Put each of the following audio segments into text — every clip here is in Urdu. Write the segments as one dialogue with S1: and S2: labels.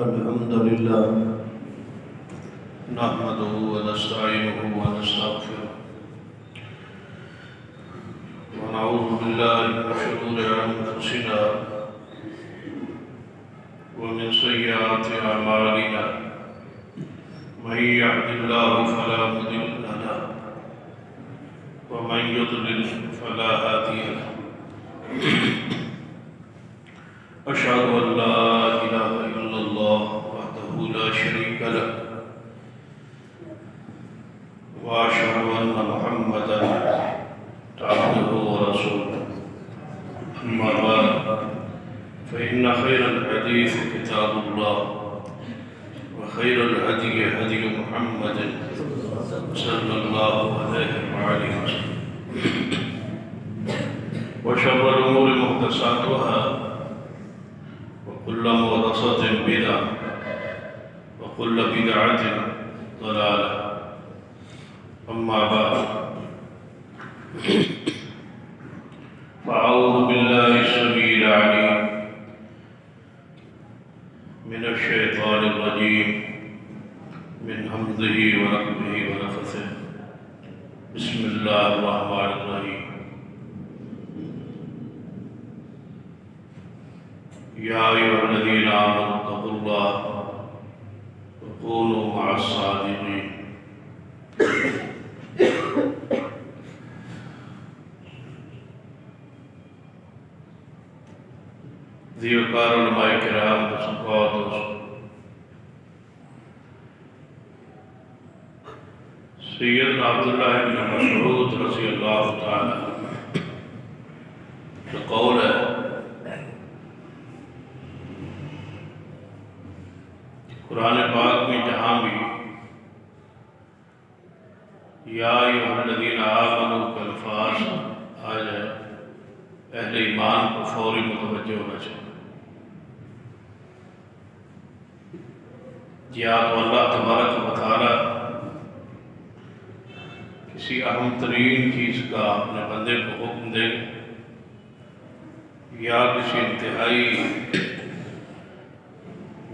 S1: الحمد لله نحمده ونستعينه ونستغفره ونعوذ بالله من شرور أنفسنا ومن سيئات أعمالنا من يهد الله فلا مضل له ومن يضلل فلا هادي له أشهد أن لا إله إلا الله وحده لا شريك له وأشهد أن محمدا عبده ورسوله أما بعد فإن خير الحديث كتاب الله وخير الهدي هدي محمد صلى الله عليه وآله وسلم وشر الأمور محدثاتها وكل محدثة بدعة وكل بدعة ضلالة أما بعد فأعوذ بالله السميع العليم من الشيطان الرجيم من همزه ونفخه ونفثه بسم الله الرحمن الرحيم يا أيها الذين آمنوا اتقوا الله وكونوا مع الصادقين ذیوکار علماء کرام بسقاط سیدنا عبداللہ بن مسعود رضی اللہ تعالی کا قول ہے قرآن پاک میں جہاں بھی یا ایھا الذین آمنوا کا الفاظ آ جائے اہل ایمان کو فوری متوجہ ہونا چاہیے۔ یا تو اللہ تبارک و تعالی کسی اہم ترین چیز کا اپنے بندے کو حکم دے یا کسی انتہائی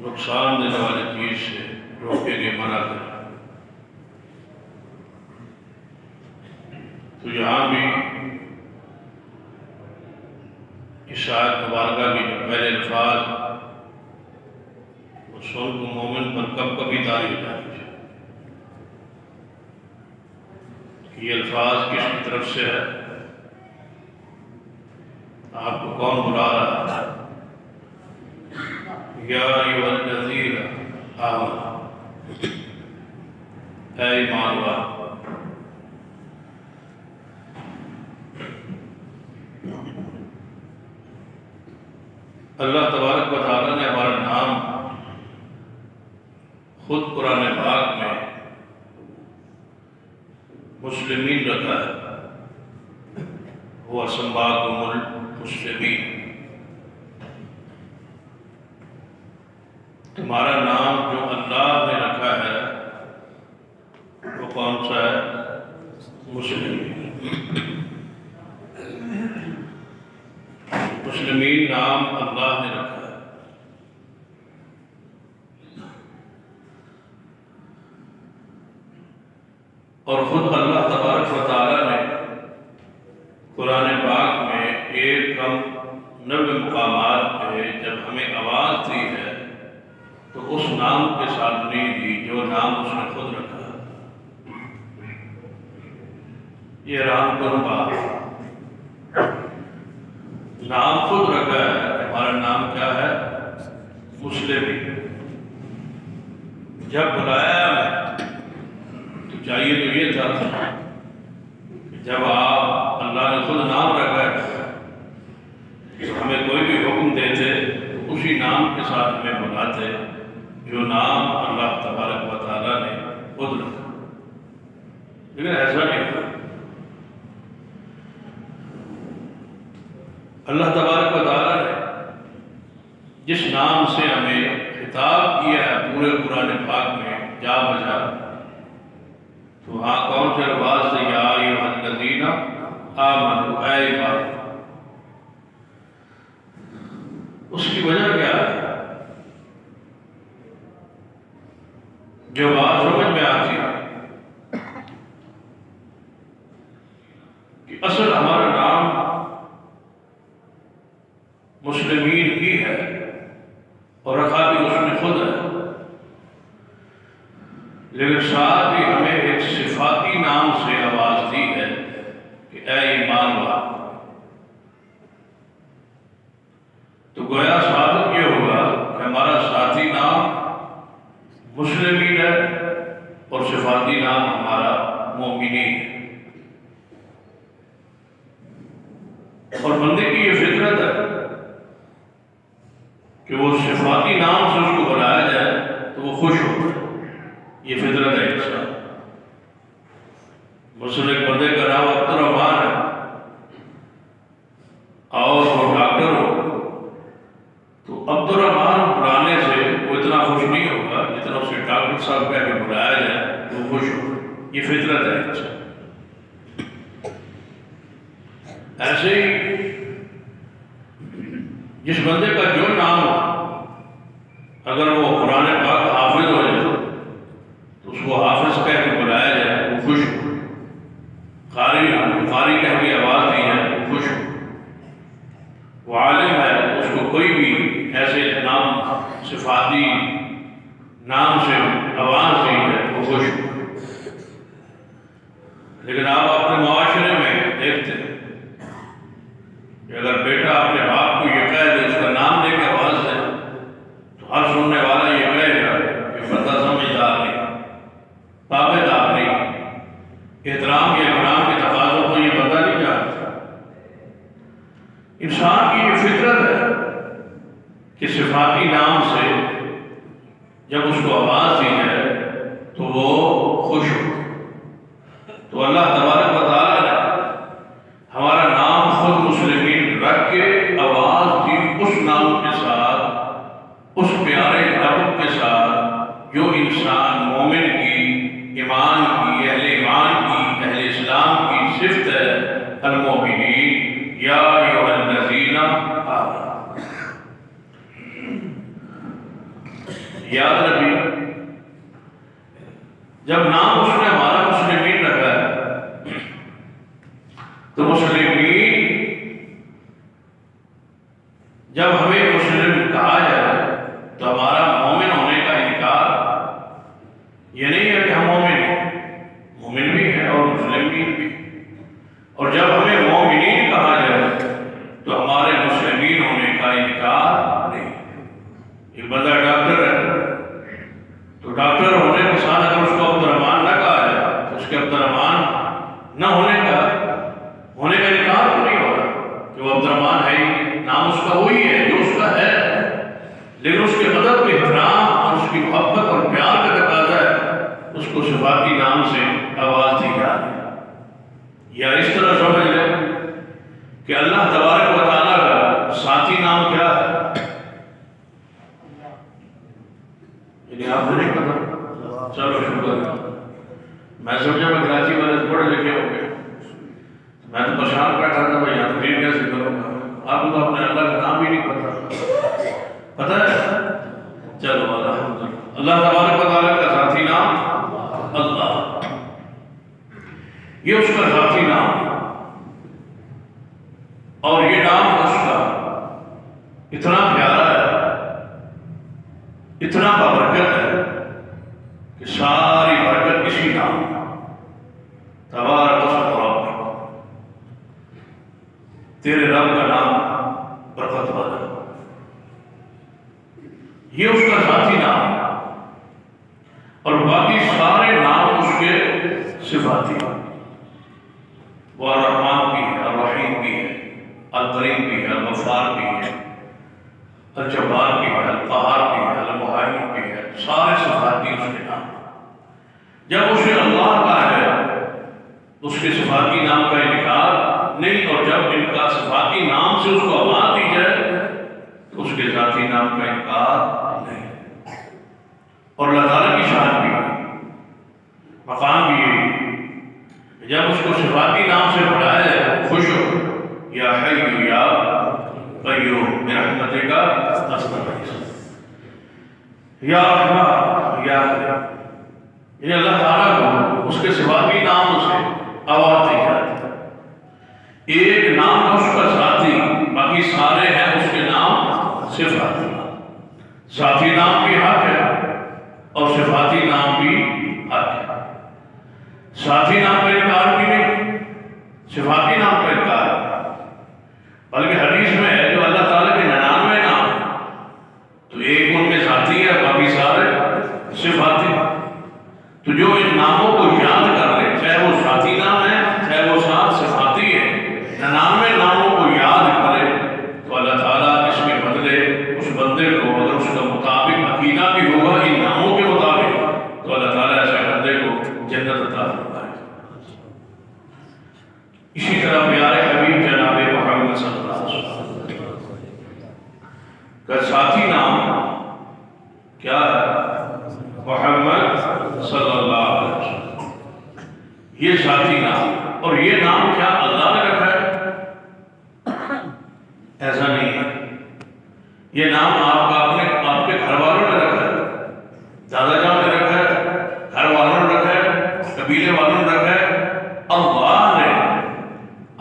S1: نقصان دینے والی چیز سے روکے گے، منع کرے، تو یہاں بھی اس آیت مبارکہ کی جو پہلے الفاظ وہ سن کو مومن پر کب کبھی طاری ہو جانی چاہیے کہ یہ الفاظ کس کی طرف سے ہے، آپ کو کون بلا رہا ہے۔ یا ایھا الذین آمنوا، اے ایمان والو، اللہ تبارک و تعالیٰ نے ہمارا نام خود قرآن پاک میں مسلمین رکھا ہے، وہ سماکم المسلمین۔ تمہارا نام جو اللہ نے رکھا ہے وہ کون سا ہے؟ مسلمین۔ مسلمین نام اللہ نے رکھا ہے۔ اور خود اللہ تبارک و تعالیٰ نے قرآن پاک میں 190 مقامات پہ جب ہمیں آواز دی ہے تو اس نام کے ساتھ نہیں دی جو نام اس نے خود رکھا ہے۔ یہ رام کن بات نام خود رکھا ہے، ہمارا نام کیا ہے؟ مسلمین۔ جب بلایا میں تو چاہیے تو یہ تھا کہ جب اللہ نے خود نام رکھا ہے تو ہمیں کوئی بھی حکم دیتے اسی نام کے ساتھ ہمیں بلاتے جو نام اللہ تبارک و تعالیٰ نے خود رکھا، لیکن ایسا نہیں ہوتا۔ اللہ تبارک و تعالیٰ نے جس نام سے ہمیں خطاب کیا ہے پورے قرآن پاک میں جا بجا، تو وہاں کون سے الفاظ سے؟ یا ایھا الذین آمنوا، اے ایمان۔ اس کی وجہ کیا ہے؟ جو بات سمجھ میں آتی ہے کہ اصل ہمارا نام مسلمین ہی ہے اور رکھا بھی اس نے خود ہے، لیکن ساتھ ہی ہمیں ایک صفاتی نام سے آواز دی ہے کہ اے ایمان والو۔ تو گویا ثابت یہ ہوگا کہ ہمارا ذاتی نام مسلمین ہے اور صفاتی نام ہمارا مومنین ہے، اور بندے کی یہ فطرت ہے کہ وہ صفاتی نام سے اس کو بلایا جائے تو وہ خوش ہو، یہ فطرت ہے انسان۔ مثلا ایک بندے کا نام عبد الرحمان ہے اور وہ ڈاکٹر ہو، تو عبد الرحمان بلانے سے وہ اتنا خوش نہیں ہوگا جتنا اسے ڈاکٹر صاحب کہہ کے بلایا جائے تو وہ خوش ہوگا، یہ فطرت ہے انسان۔ ایسے ہی جس بندے کا جو نام ہو، اگر وہ قرآن پاک حافظ ہو جائے تو اس کو حافظ کہہ کے بلایا جائے وہ خوش ہو، قاری کہہ کے آواز دی ہے وہ خوش ہو، وہ عالم ہے تو اس کو کوئی بھی ایسے نام صفاتی نام سے آواز دی ہے وہ خوش ہو۔ لیکن آپ اپنے معاشرے میں دیکھتے ہیں کہ اگر بیٹا اپنے باپ کو یہ کہہ دے، اس کا نام لے کے آواز دے، تو ہر سننے والا یہ کہے گا کہ بندہ سمجھدار نہیں، تابعدار نہیں، احترام یا اکرام کے تقاضوں کو یہ بندہ نہیں جانتا۔ انسان کی یہ فطرت ہے کہ صفاتی نام سے جب اس کو آواز دی جائے تو وہ خوش ہو۔ تو اللہ تبارک و تعالیٰ نے ہمارا نام خود مسلمین رکھ کے آواز دی اس نام کے ساتھ، اس پیارے لقب کے ساتھ جو انسان مومن کی، ایمان کی، اہل ایمان کی، اہل اسلام کی صفت ہے، المؤمنین یا ایھا الذین آمنوا۔ یاد رکھیے جب نام اس نے ہمارا مسلمین رکھا ہے تو مسلمین جب ہمیں مسلم کہا جائے تو ہمارا مومن ہونے کا انکار یہ نہیں ہے کہ ہم مومن ہیں، مومن بھی ہیں اور مسلمین بھی، اور جب ہمیں مومنین کہا جائے تو ہمارے مسلمین ہونے کا انکار نہیں۔ ایک بندہ ڈاکٹر ہے تو ڈاکٹر ہونے کے ساتھ اگر اس کو عبد الرحمان نہ کہا جائے تو اس کے عبد الرحمان نہ ہونے کا انکار تو نہیں ہوگا کہ وہ عبد الرحمان ہے ہی، نام اس کا وہی ہے جو اس کا ہے، لیکن اس کے ادب کے احترام اور اس کی محبت اور پیار کا تقاضا ہے اس کو صفاتی نام سے آواز دی جائے۔ یا اس طرح سمجھ لیں کہ اللہ تبارک و تعالیٰ کا ذاتی نام کیا ہے؟ یعنی آپ کو نہیں پتا؟ چلو شکر ہے، میں سمجھا میں کراچی والے پڑھے لکھے ہو گئے، میں تو پریشان بیٹھا تھا بھائی یہاں تقریر کیسے کروں گا، آپ کو تو اپنے اللہ کا نام ہی نہیں پتا ہے؟ چلو الحمدللہ، اللہ تبارک و تعالیٰ کا ذاتی نام اللہ، یہ اس کا ذاتی نام، اور یہ نام اس کا اتنا پیارا ہے، اتنا بابرکت ہے کہ ساری برکت اسی نام تبارک اسم ربک، تیرے رب کا نام برکت والا، یہ اس کا ذاتی نام ہے، اور باقی سارے نام اس کے صفاتی ہیں، وہ الرحمن بھی ہے، الرحیم بھی ہے، الکریم بھی ہے، الغفار بھی ہے، الجبار بھی ہے، القہار بھی ہے، المہیمن بھی ہے، سارے صفات بھی اس کے نام۔ جب اسے اللہ کا ہے تو اس کے صفاتی نام کا انکار نہیں، اور جب ان کا صفاتی نام سے اس کو آواز دی جائے تو اس کے ذاتی نام کا انکار نہیں۔ اور اللہ تعالیٰ کی شان بھی مقام بھی یہی، جب اس کو صفاتی نام سے بڑھایا ہے خوش ہو، یا حی یا قیوم برحمتک استغیث، یا رحمن یا کریم، یعنی اللہ تعالیٰ کو اس کے صفاتی نام سے آواز دی جاتی ہے۔ ایک نام ہے اس کا ذاتی، باقی سارے ہیں اس کے نام صفاتی۔ ذاتی نام بھی حق ہے اور صفاتی نام بھی حق ہے۔ ذاتی نام کا انکار بھی نہیں، صفاتی نام کا انکار نہیں، بلکہ حدیث میں ہے جو اللہ تعالیٰ کے 99 نام ہیں تو ایک ان میں ذاتی ہے، باقی سارے صفاتی۔ تو جو ان ناموں کو یاد کر لے، چاہے وہ ذاتی نام ہے چاہے وہ صفاتی ہے، 99 ناموں کو یاد کرے تو اللہ تعالیٰ اس کے بدلے اس بندے کو، اگر اس کا مطابق عقیدہ بھی ہوگا ان ناموں کے مطابق، تو اللہ تعالیٰ ایسے بندے کو جنت عطا فرمائے۔ اسی طرح پیارے حبیب جناب محمد صلی اللہ علیہ وسلم کا ذاتی نام کیا ہے؟ محمد صلی اللہ علیہ وسلم، یہ ذاتی نام۔ اور یہ نام کیا اللہ نے رکھا ہے؟ ایسا نہیں ہے، یہ نام آپ کے گھر والوں نے رکھا ہے، دادا جان نے رکھا ہے، گھر والوں نے رکھا ہے، قبیلے والوں نے رکھا ہے۔ اللہ نے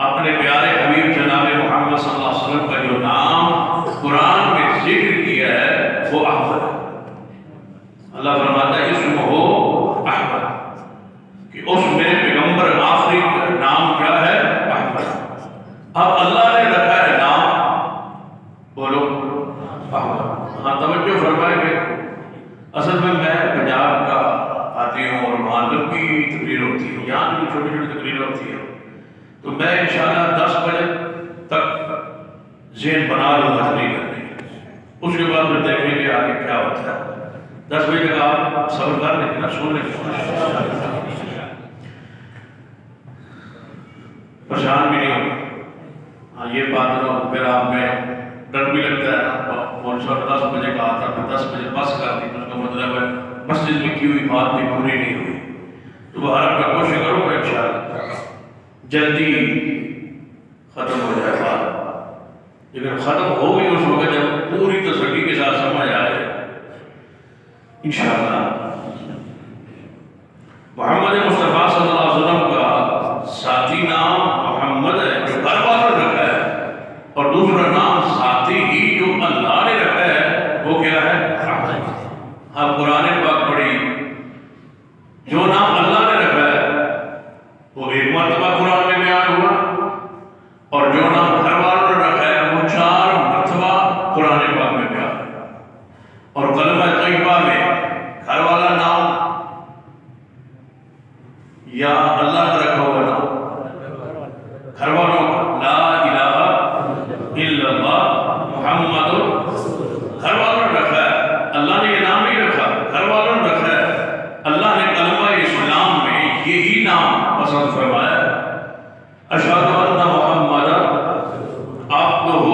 S1: اپنے پیارے حبیب جناب محمد صلی اللہ علیہ وسلم کا جو نام قرآن میں ذکر کیا ہے وہ احمد ہے۔ اللہ فرماتا ہے اسمہ احمد، کہ اس میرے پیغمبر آخری نام کیا ہے؟ احمد۔ اب اللہ نے رکھا ہے نام، بولو احمد۔ ہاں توجہ فرمائیں گے، اصل میں پنجاب کا آتی ہوں اور وہاں لمبی تقریر ہوتی ہے، یہاں بھی چھوٹی چھوٹی تقریر ہوتی ہے، تو میں انشاءاللہ 10 بجے تک ذہن بنا لوں گا تقریر کرنے کی، اس کے بعد پھر دیکھیں گے آگے کیا ہوتا ہے۔ 10 بجے تک آپ صبر کر لیں گے، سن لیں گے، پریشان بھی نہیں ہوگا۔ ہاں یہ بات نہ ہو پھر آپ میں ڈر بھی لگتا ہے نا، مول صاحب 10 بجے کہا تھا، پھر 10 بجے بس کر دی، تو اس کا مطلب ہے مسجد میں کی ہوئی بات بھی پوری نہیں ہوئی۔ تو بہرحال میں کوشش کروں گا انشاءاللہ جلدی ختم ہو جائے بات، لیکن ختم ہو گئی اس وقت جب پوری تسلی کے ساتھ سمجھ آئے انشاءاللہ۔ محمد مصطفیٰ صلی اللہ علیہ وسلم کا ذاتی نام محمد ہے جو گھر والوں نے رکھا ہے، اور دوسرا نام ذاتی ہی جو اللہ نے رکھا ہے وہ کیا ہے؟ آپ قرآن پاک پڑھی، جو نام اللہ نے رکھا ہے وہ ایک مرتبہ قرآن میں بیان ہوا، اور جو نام گھر والوں نے رکھا ہے وہ 4 مرتبہ قرآن پاک میں بیان ہوا۔ اور کلمہ طیبہ میں گھر والا نام یا اللہ کا رکھا ہوا نام، گھر والوں کا لا الہ الا اللہ محمد، گھر والوں نے رکھا ہے، اللہ نے یہ نام نہیں رکھا، گھر والوں نے رکھا ہے۔ اللہ نے کلمہ اسلام میں یہی نام پسند فرمایا، اشہد ان محمد عبدہ،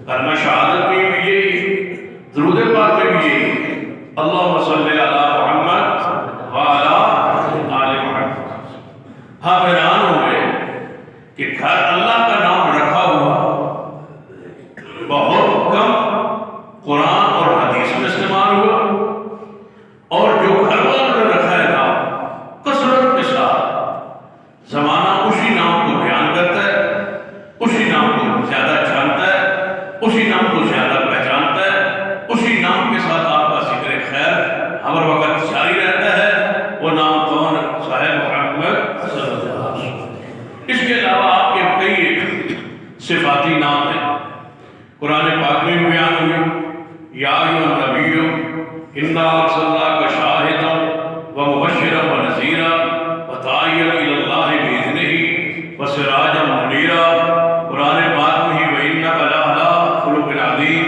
S1: کلمہ شہادت میں بھی یہی، درود پاک میں بھی یہی، اللہم صلی علی محمد وعلی آل محمد۔ ہاں حیران ہو گئے کہ گھر اللہ کا نام رکھا ہوا بہت کم قرآن اور حدیث میں استعمال ہوا، اور جو گھر والوں نے رکھا ہے نام کثرت کے ساتھ زمانہ اسی نام کو بیان کرتا ہے، اسی نام کو زیادہ جانتا ہے، اسی نام کو زیادہ پہچانتا ہے، اسی نام کے ساتھ آپ کا ذکر خیر ہر وقت جاری رہتا ہے۔ وہ نام کون؟ صاحب محمد صلی اللہ علیہ وسلم۔ اس کے علاوہ آپ کے کئی صفاتی نام ہیں، قرآن پاک میں بھی بیان ہوئی، یا ایھا النبی انا ارسلناک شاہدا ومبشرا ونذیرا وداعیا الی اللہ باذنہ وسراجا منیرا۔ قرآن پاک میں ہی وانک لعلی خلق عظیم،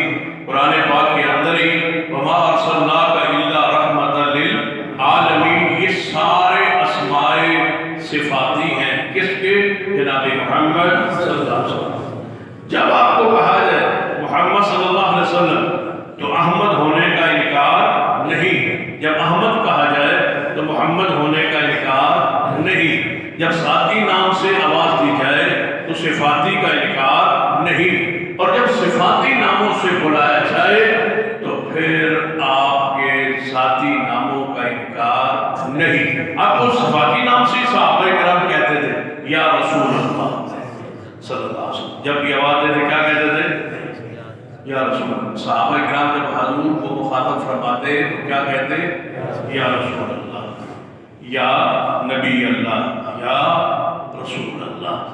S1: صفاتی ہیں کس کے؟ جناب محمد صلی اللہ علیہ وسلم۔ جب آپ کو کہا جائے محمد صلی اللہ علیہ وسلم تو احمد ہونے کا انکار نہیں، جب احمد کہا جائے تو محمد ہونے کا انکار نہیں، جب ذاتی نام سے آواز دی جائے تو صفاتی کا انکار نہیں، اور جب صفاتی ناموں سے بلایا جائے تو پھر آپ کے ذاتی ناموں کا انکار نہیں۔ آپ کو صفاتی نام سے صحابہ کرام کہتے تھے یا رسول اللہ صلی اللہ علیہ وسلم، جب یہ آواز دیتے کیا کہتے تھے؟ یا رسول اللہ۔ صحابہ کرام جب حضور کو مخاطب فرماتے تو کیا کہتے؟ یا رسول اللہ، یا نبی اللہ، یا رسول اللہ۔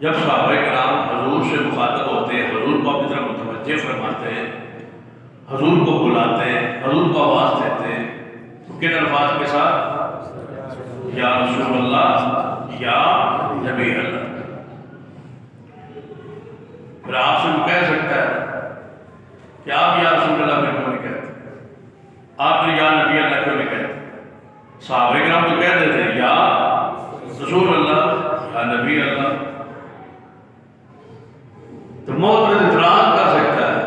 S1: جب صحابہ کرام حضور سے مخاطب ہوتے ہیں، حضور کو اپنی طرف متوجہ فرماتے ہیں، حضور کو بلاتے ہیں، حضور کو آواز دیتے ہیں تو کن الفاظ کے ساتھ؟ یا رسول اللہ، یا نبی اللہ۔ پھر آپ سے وہ کہہ سکتا ہے کہ آپ یا رسول اللہ پھر کیوں نہیں کہتے؟ آپ نے یا نبی اللہ کیوں نہیں کہتے؟ صحابہ کرام تو کہتے تھے یا رسول اللہ، یا نبی اللہ۔ تو معترض اعتراض کر سکتا ہے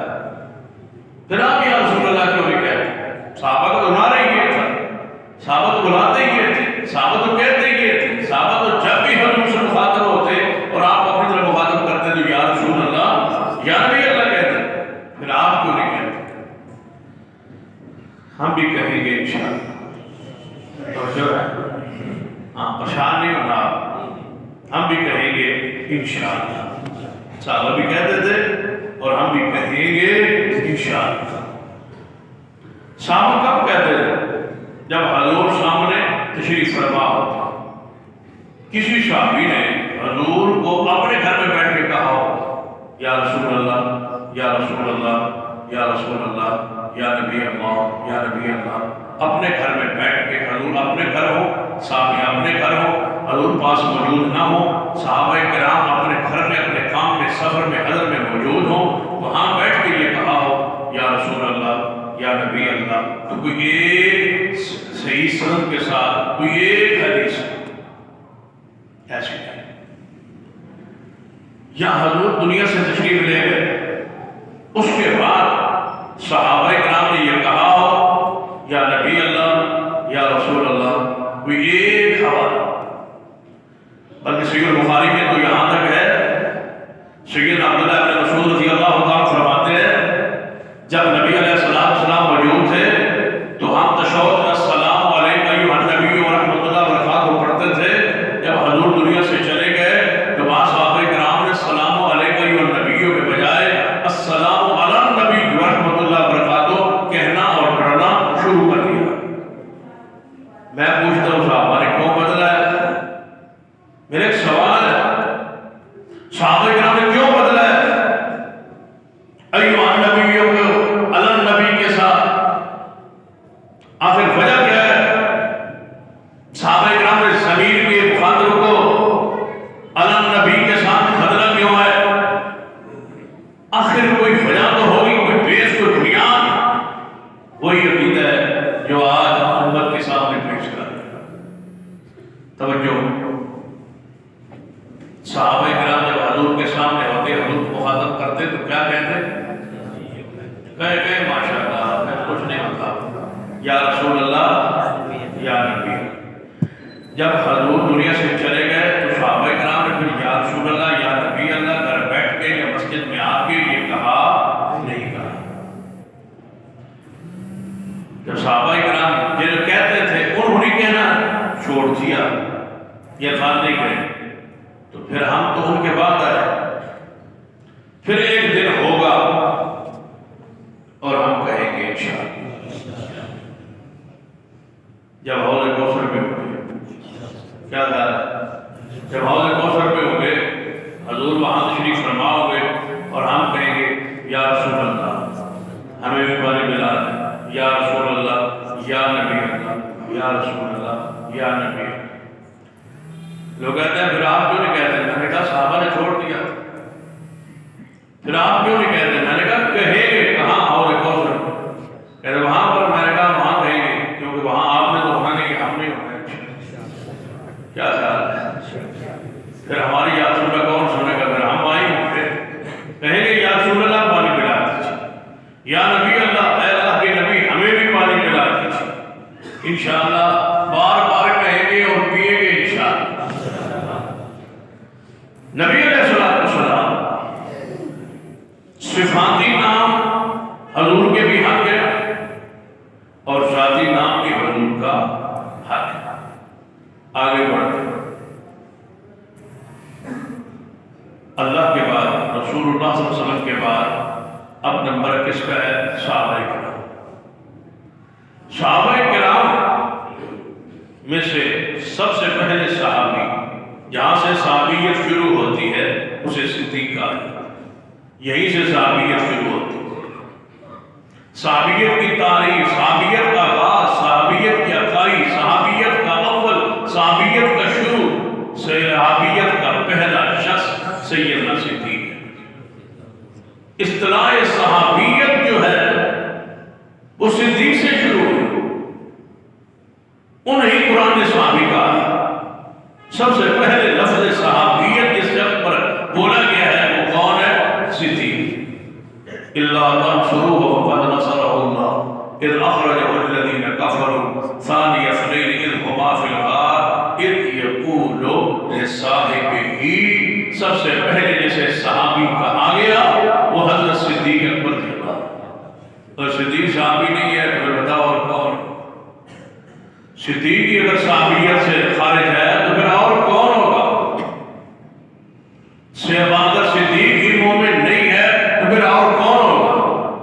S1: پھر آپ یا رسول اللہ کیوں نہیں کہتے؟ صحابہ کو تو نعرہ ہی یہ تھا، صحابہ تو بلاتے ہی یہ تھے، صحابہ تو کہتے ہی یہ تھے، صحابہ تو جب بھی حضور سے مخاطب ہوتے اور آپ اپنی طرف مخاطب کرتے تو یا رسول اللہ، یا نبی اللہ کہتے، پھر آپ کیوں نہیں کہتے؟ ہم بھی کہیں گے انشاءاللہ، توجہ ہے، پریشان نہیں ہونا، ہم بھی کہیں گے انشاءاللہ۔ صحابہ بھی کہتے تھے اور ہم بھی کہیں گے انشاءاللہ۔ صحابہ کب کہتے تھے؟ جب حضور سامنے تشریف فرما ہوتا، کسی صحابی نے حضور کو اپنے گھر میں بیٹھ کے کہا ہو یا رسول اللہ، یا رسول اللہ، یا رسول اللہ، یا نبی اللہ، یا نبی اللہ، اپنے گھر میں بیٹھ کے، حضور اپنے گھر ہو، صحابی اپنے گھر ہو، حضور پاس موجود نہ ہو، صحابہ کرام اپنے گھر میں، اپنے کام میں، سفر میں، حضر میں موجود ہو، وہاں بیٹھ کے یہ کہا ہو یا رسول اللہ، یا نبی اللہ، تو کوئی ایک صحیح سند کے ساتھ کوئی ایک حدیث ایسی ہے یا حضور دنیا سے تشریف لے گئے، اس کے بعد صحابہ کرام نے یہ کہا ہو یا نبی اللہ، یا رسول اللہ، کوئی ایک حوالہ، بلکہ سید البخاری میں تو یہاں تک ہے، سیدنا عبداللہ بن مسعود رضی اللہ تعالیٰ فرماتے ہیں جب نبی علیہ السلام موجود تھے تو ہم تشہد السلام علیکم ایھا النبی ورحمۃ اللہ وبرکاتہ پڑھتے تھے، جب حضور دنیا سے چلے گئے تو وہاں صحابہ کرام نے السلام علیکم ایھا النبی کے بجائے السلام علی النبی ورحمۃ اللہ وبرکاتہ کہنا اور پڑھنا شروع کر دیا۔ میں پوچھتا ہوں صحابہ نے کیوں بدلا ہے؟ میرے ایک سوال ہے، صحابہ کرام نے کیوں بدلا ہے ایھا النبی کو علی النبی کے ساتھ؟ آخر وجہ کیا ہے؟ صحابہ کرام نے ضمیر کے مخاطب کو علی النبی کے ساتھ بدلا کیوں ہے؟ آخر کوئی وجہ تو ہوگی، کوئی بیس، کوئی بنیاد۔ وہی عقیدہ ہے جو آج امت کے سامنے پیش کر رہا ہے۔ توجہ، صحابہ کرام جب حضور کے سامنے ہوتے، حضور کو مخاطب کرتے تو کیا کہتے؟ کہے ماشاء اللہ، میں کچھ نہیں ہوتا، یا رسول اللہ، یا نبی۔ جب حضور دنیا سے چلے گئے تو صحابہ کرام نے پھر یا رسول اللہ، یا نبی اللہ گھر بیٹھ کے یا مسجد میں آ کے یہ کہا نہیں کہا۔ جب صحابہ کرام جو کہتے تھے انہوں نے کہنا چھوڑ دیا، یہ بات نہیں کہے، تو پھر ہم تو ان کے بعد آئے، پھر ایک دن ہوگا اور ہم کہیں گے انشاءاللہ۔ جب حوض کوثر پہ ہوں گے، کیا تھا؟ جب حوض کوثر پہ ہوں گے، حضور وہاں تشریف فرما ہوں گے اور ہم کہیں گے یا رسول اللہ، ہمیں بھی پانی ملا ہے، یا رسول اللہ، یا نبی اللہ، یا رسول اللہ، یا نبی اللہ۔ لوگ کہتے ہیں پھر آپ کیوں نہیں کہتے؟ میں نے کہا صحابہ نے چھوڑ دیا، پھر آپ کیوں نہیں کہتے؟ میں نے کہا کہیں گے کہاں حوض کوثر، کہتے وہاں پر، میں نے کہا وہاں کہیں گے ہمیں بھی پانی پلا دیجیے، انشاءاللہ بار بار کہیں گے اور پیئیں گے انشاءاللہ۔ نبی علیہ السلام صفاتی نام حضور کے بھی حق ہے اور ذاتی نام بھی حضور کا حق ہے۔ آگے بڑھتے ہیں، اللہ کے بعد رسول اللہ صلی اللہ علیہ وسلم کے بعد اب نمبر کس کا ہے؟ صحابہ کرام۔ صحابہ کرام میں سے سب سے پہلے صحابی، جہاں سے صحابیت شروع ہوتی ہے اسے صدیق کہا ہے، یہیں سے صحابیت شروع ہوتی ہے۔ صحابیت کی تاریخ، صحابیت کا آغاز، صحابیت کی عقائی، صحابیت کا اول، صحابیت کا شروع، صحابیت کا پہلا شخص سیدنا صدیق ہے۔ اصطلاح صحابیت جو ہے وہ صدیق سے شروع ہوئی، انہیں قرآن نے صحابی کہا ہے۔ سب سے پہلے لفظ صحابیت جس شخص پر بولا گیا ہے وہ کون ہے؟ صدیق۔ اللہ تنصروہ فقد نصرہ اللہ اذ اخرجہ الذین کفروا ثانی اثنین اذ ہما فی الغار اذ یقول لصاحبہ۔ سب سے پہلے جسے صحابی کہا گیا وہ حضرت صدیق اکبر رضی اللہ عنہ۔ اور صدیق صحابی نہیں ہے تو بتاؤ اور کون؟ صدیق ہی اگر صحابیت سے خارج ہے تو پھر اور کون ہوگا؟ اگر صدیق ہی مومن نہیں ہے تو پھر اور کون ہوگا؟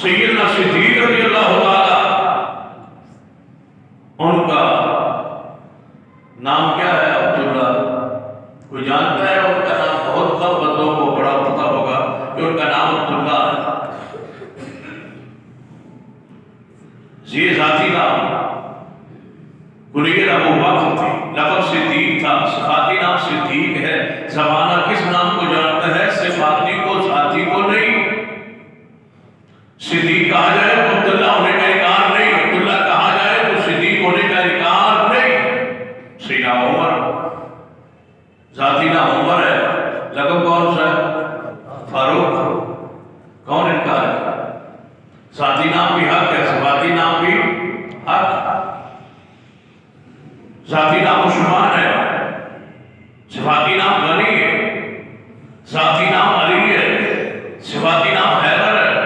S1: سیدنا صدیق رضی اللہ تعالی ان کا نام کیا ہے؟ عبداللہ۔ کوئی جانتا ہے ان کا نام؟ بہت کم بندوں کو بڑا پتہ ہوگا کہ ان کا نام عبداللہ ہے۔ یہ ذاتی نام کنیت ابو بکر تھی، لقب صدیق تھا، صفاتی نام صدیق ہے۔ زمانہ کس نام کو جانتا ہے؟ صفاتی کو، ذاتی کو نہیں۔ صدیق کہا جائے تو عبداللہ ہونے کا انکار نہیں، عبداللہ کہا جائے تو صدیق ہونے کا انکار نہیں۔ سیدنا عمر، ذاتی نام عمر ہے، لقب کون سا ہے؟ فاروق۔ کون انکار ہے؟ ذاتی نام بھی حق ہے، صفاتی نام بھی حق۔ ذاتی نام عثمان ہے، صفاتی نام غنی ہے، ذاتی نام علی ہے، صفاتی نام حیدر ہے۔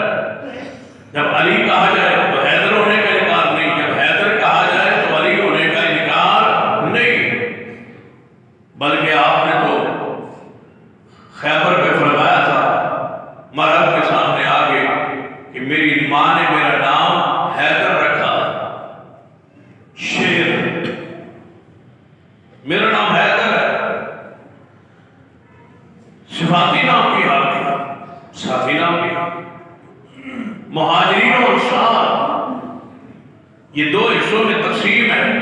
S1: جب علی کہا جائے تو حیدر ہونے کا انکار نہیں، جب حیدر کہا جائے تو علی ہونے کا انکار نہیں۔ بلکہ آپ نے تو خیبر پہ فرمایا تھا مرد کے سامنے آگے کہ میری ماں نے میرا نام حیدر رکھا، شیر، میرا نام حیدر ہے۔ صفاتی نام بھی حق ہے، ذاتی نام بھی حق۔ مہاجرین اور انصار یہ دو حصوں میں تقسیم ہے۔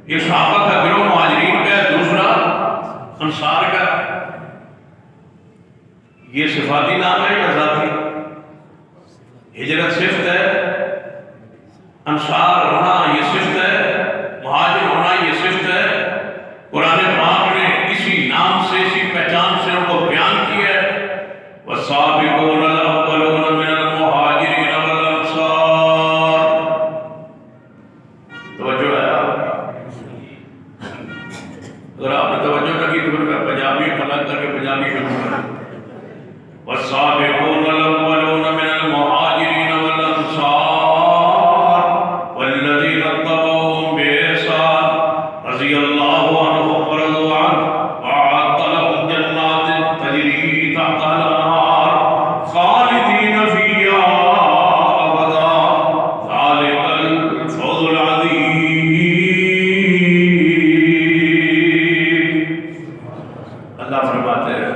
S1: یہ صحابہ کا گروہ مہاجرین کا ہے، دوسرا انصار کا ہے۔ یہ صفاتی نام ہے یا ذاتی؟ ہجرت صفت ہے، انصار ہونا یہ صفت ہے، مہاجر ہونا یہ صفت ہے۔ قرآن پاک نے اسی نام سے، اسی پہچان سے ان کو بیان کیا ہے۔ وَالسَّابِقُونَ الْأَوَّلُونَ مِنَ الْمُهَاجِرِينَ وَالْأَنصَارِ۔ توجہ ہے آپ؟ اگر آپ نے توجہ نہ کی تو پھر میں پنجابی قلم کر کے پنجابی شروع کروں۔ وَالسَّابِقُونَ الْأَوَّلُونَ مِنَ الْمُهَاجِرِينَ وَالْأَنصَارِ وَالَّذِينَ اتَّبَعُوهُم بِإِحْسَانٍ رَضِيَ اللَّهُ عَنْهُمْ وَرَضُوا عَنْهُ وَأَعَدَّ لَهُمْ جَنَّاتٍ تَجْرِي تَحْتَهَا الْأَنْهَارُ خَالِدِينَ فِيهَا أَبَدًا ذَلِكَ الْفَوْزُ الْعَظِيمُ۔ اللہ فرماتے ہیں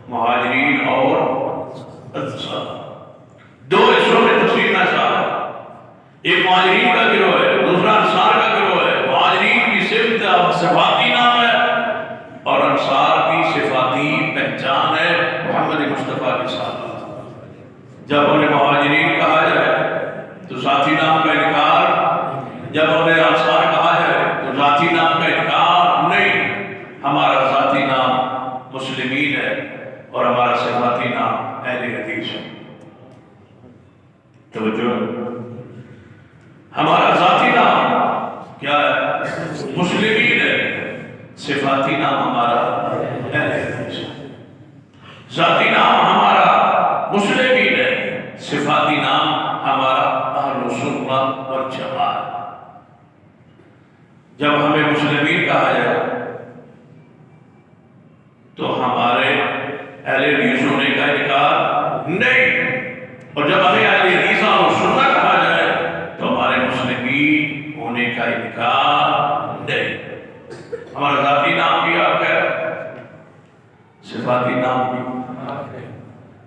S1: مہاجرین اور انصار دو حصوں میں تقسیم ہے صاحب۔ ایک مہاجرین کا گروہ ہے، دوسرا انصار کا گروہ ہے۔ مہاجرین کی صفت صفاتی نام ہے اور انصار کی صفاتی پہچان ہے محمد مصطفیٰ کے ساتھ۔ جب انہیں مہاجرین کہا جائے تو ذاتی نام کا انکار، جب انہیں انصار کہا جائے تو ذاتی نام کا انکار نہیں۔ ہمارا ذاتی نام مسلمین ہے اور ہمارا صفاتی نام اہل حدیث ہے۔ توجہ، ہمارا ذاتی نام کیا ہے؟ مسلمین ہے، صفاتی نام ہمارا اہل حدیث ہے۔ ذاتی نام ہمارا مسلمین ہے، صفاتی نام ہمارا اہل سنت والجماعت۔ جب ہمیں مسلمین کہا جائے تو ہمارے اہل حدیث ہونے کا انکار نہیں، اور جب ہمیں اہل حدیث اور سنت کہا جائے تو ہمارے مسلمین ہونے کا انکار نہیں۔ ہمارا ذاتی نام بھی حق ہے، صفاتی نام بھی۔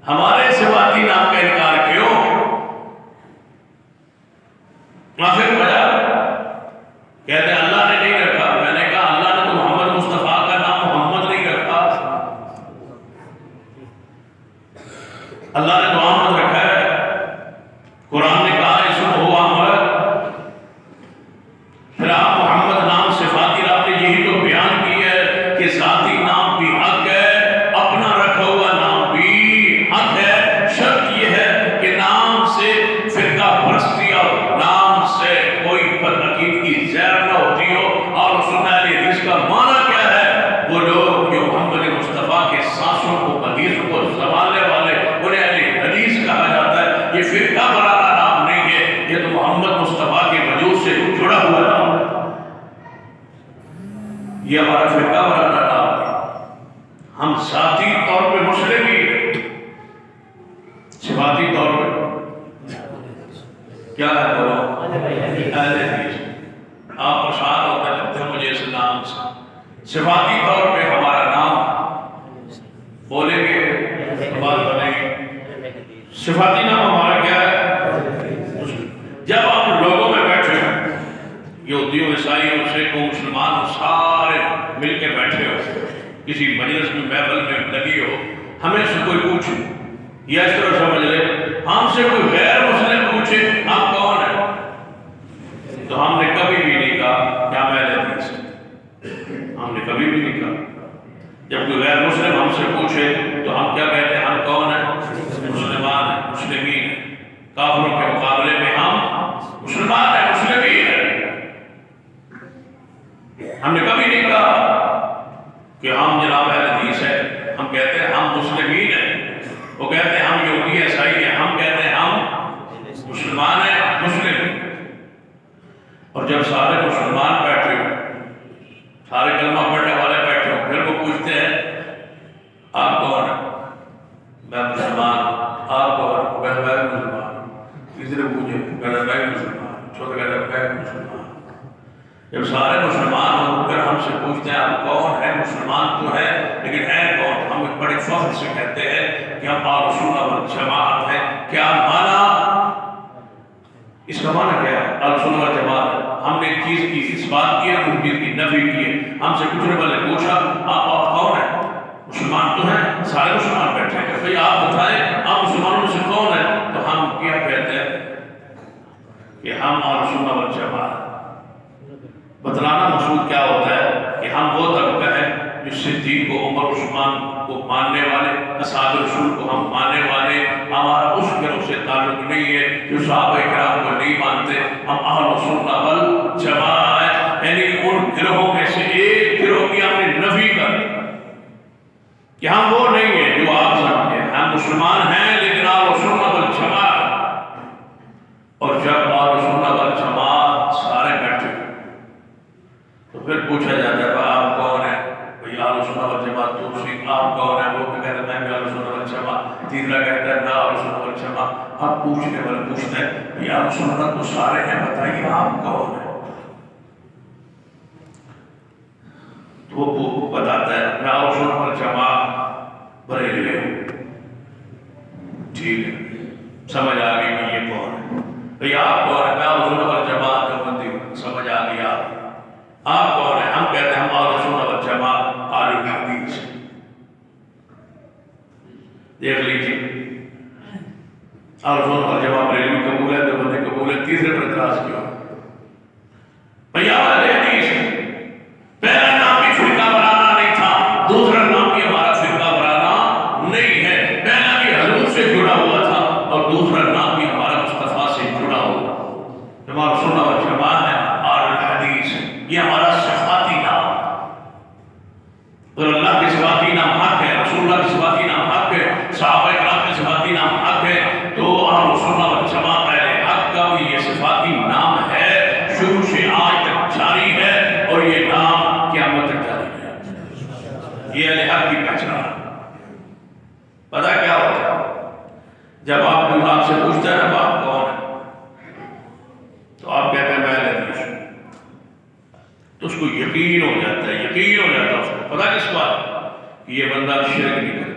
S1: ہمارے صفاتی نام کا انکار کیوں؟ آخر وجہ کہتے ہیں اللہ نے نہیں رکھا۔ میں نے کہا اللہ نے تو محمد مصطفیٰ کا نام محمد نہیں رکھا، اللہ نے تو احمد رکھا ہے۔ قرآن نے کہا اسمہ احمد، پھر آپ محمد نام صفاتی آپ نے یہی تو بیان کی ہے کہ ذاتی نام بھی حق ہے، اپنا رکھا ہوا نام بھی حق ہے۔ شرط یہ ہے کہ نام سے فرقہ پرستی اور نام سے کوئی بدعقیدگی زہر نہ ہوتی ہو۔ اور سنت حدیث کا معنی کیا ہے؟ وہ لوگ جو محمد مصطفیٰ کے سانسوں کو حدیث کو سنبھالنے والے، انہیں اہل حدیث کہا جاتا ہے۔ یہ فرقہ وارانہ نام نہیں ہے، یہ تو محمد مصطفیٰ کے وجود سے جڑا ہوا نام ہے۔ یہ ہمارا فرقہ وارانہ نام ہے۔ ہم ذاتی طور پہ مسلم ہی ہیں، صفاتی طور پہ کیا ہے؟ بولو اہل حدیث۔ آپ پریشان ہوتے لگتے ہیں مجھے اس نام سے۔ صفاتی طور پہ ہمارا نام بولیں گے بات بنے گی۔ صفاتی نام ہمارا کیا ہے؟ جب ہم لوگوں میں بیٹھے ہیں، یہودیوں عیسائیوں سکھوں مسلمان سارے مل کے بیٹھے ہو، کسی مجلس میں محفل میں لگی ہو، ہمیں سے کوئی پوچھے یا اس طرح سمجھ لے ہم سے کوئی غیر مسلم پوچھے آپ کون ہیں، تو ہم نے کبھی بھی نہیں کہا کیا میں اہل حدیث ہوں۔ ہم نے کبھی بھی نہیں کہا۔ جب کوئی غیر مسلم ہم سے پوچھے تو ہم کیا کہتے ہیں؟ ہم کون ہیں؟ مسلمان ہیں، مسلمین ہیں۔ کافروں کے مقابلے میں ہم مسلمان ہیں، مسلمین ہیں۔ ہم نے کبھی نہیں کہا کہ ہم جناب اہل حدیث ہیں، ہم کہتے ہیں ہم مسلمین ہیں۔ وہ کہتے ہیں ہم یہودی عیسائی ہیں، ہم کہتے ہیں ہم مسلمان ہیں، مسلم ہیں۔ اور جب سارے مسلمان بیٹھے ہو، سارے کلمہ پڑھنے والے بیٹھے ہو، پھر وہ پوچھتے ہیں آپ کون ہیں؟ میں مسلمان ہوں۔ آپ کون ہیں؟ میں مسلمان ہوں۔ تیسرے پوچھے میں مسلمان، چوتھے کہتے ہیں میں مسلمان۔ جب سارے مسلمان ہوں پھر ہم سے پوچھتے ہیں آپ کون ہیں؟ مسلمان تو ہے لیکن ہیں کون؟ ہم ایک بڑے فخر سے کہتے ہیں کہ ہم اہل سنت والجماعت ہیں۔ کیا معنی؟ اس کا معنی کیا ہے؟ اہل سنت والجماعت۔ ہم نے ایک چیز کی اس بات کی ہے، ان چیز کی نفی کی ہے۔ ہم سے پوچھنے والے پوچھا آپ کون ہیں؟ مسلمان تو ہیں، سارے مسلمان بیٹھے ہیں، بھئی آپ بتائیں آپ مسلمانوں سے کون ہیں؟ تو ہم کیا کہتے ہیں کہ ہم اہل سنت والجماعت۔ بتلانا مقصود کیا ہوتا ہے کہ ہم وہ طبقہ ہے جو صدیق کو، عمر، عثمان کو ماننے والے، اصحاب رسول کو ہم ماننے والے۔ ہمارا اس گروہ سے تعلق نہیں ہے جو صحابہ کرام کو نہیں مانتے۔ ہم اہل سنت والجماعت، یعنی ان گروہوں میں سے ایک گروہ کی ہم نے نفی کر کہ ہم وہ نہیں ہیں جو آپ سمجھے۔ ہم مسلمان ہیں لیکن اہل سنت والجماعت۔ اور جب اہل سنت والجماعت سارے بیٹھے تو پھر پوچھا جاتا ہے آپ کون ہیں؟ بھئی اہل سنت والجماعت تو سیکھ آپ کون ہیں؟ وہ کہتا ہے میں بھی اہل سنت والجماعت۔ تیسرا کہتا ہے میں اہل سنت والجماعت۔ اب پوچھنے والے پوچھتے ہیں بھئی اہل سنت تو سارے ہیں، بتائیے آپ کون ہیں؟ تو وہ بتاتا ہے میں اہل سنت والجماعت بریلوی ہوں۔ ٹھیک ہے، سمجھ آ گئی کہ یہ کون ہے۔ بھئی آپ کون ہیں؟ میں اہل سنت والجماعت دیوبندی ہوں۔ سمجھ آ گئی آپ کون ہیں؟ ہم کہتے ہیں ہم اہل سنت والجماعت اہل حدیث۔ دیکھ لیجیے اہل سنت والجماعت بریلوی قبول ہے، دیوبندی قبول ہے، تیسرے پر اعتراض کیوں؟ بھئی اہل حدیث پہلا نام بھی فرقہ وارانہ نہیں تھا، دوسرا نام بھی ہمارا فرقہ وارانہ نہیں ہے۔ پہلا بھی حضور سے جڑا ہوا تھا اور دوسرا نام بھی ہمارا مصطفیٰ جب آپ سے پوچھتا ہے نا باپ کون ہے تو آپ کہتے ہیں میں لطیف ہوں، تو اس کو یقین ہو جاتا ہے، یقین ہو جاتا ہے اس کو، پتا کس بات کہ یہ بندہ شرک نہیں کرتا۔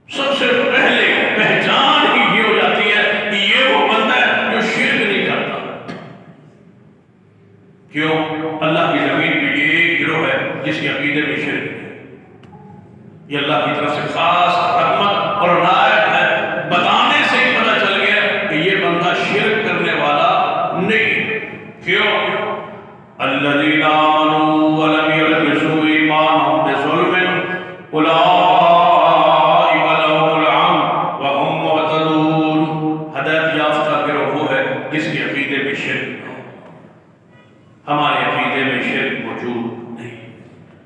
S1: سب سے پہلے پہچان ہی یہ ہو جاتی ہے کہ یہ وہ بندہ ہے جو شرک نہیں کرتا۔ کیوں؟ اللہ کی زمین پہ یہ ایک گروہ ہے جس کے عقیدے میں شرک نہیں ہے۔ یہ اللہ کی طرف سے خاص رحمت اور عنایت ہے، بتانے سے ہی پتہ چل گیا کہ یہ بندہ شرک کرنے والا نہیں۔ کیوں؟ الذین آمنوا ولم یلبسوا ایمانهم بظلم اولئک لهم الامن وهم مہتدون۔ ہدایت یافتہ گروہ وہ ہے جس کے عقیدے میں شرک نہ ہو۔ ہمارے عقیدے میں شرک موجود نہیں۔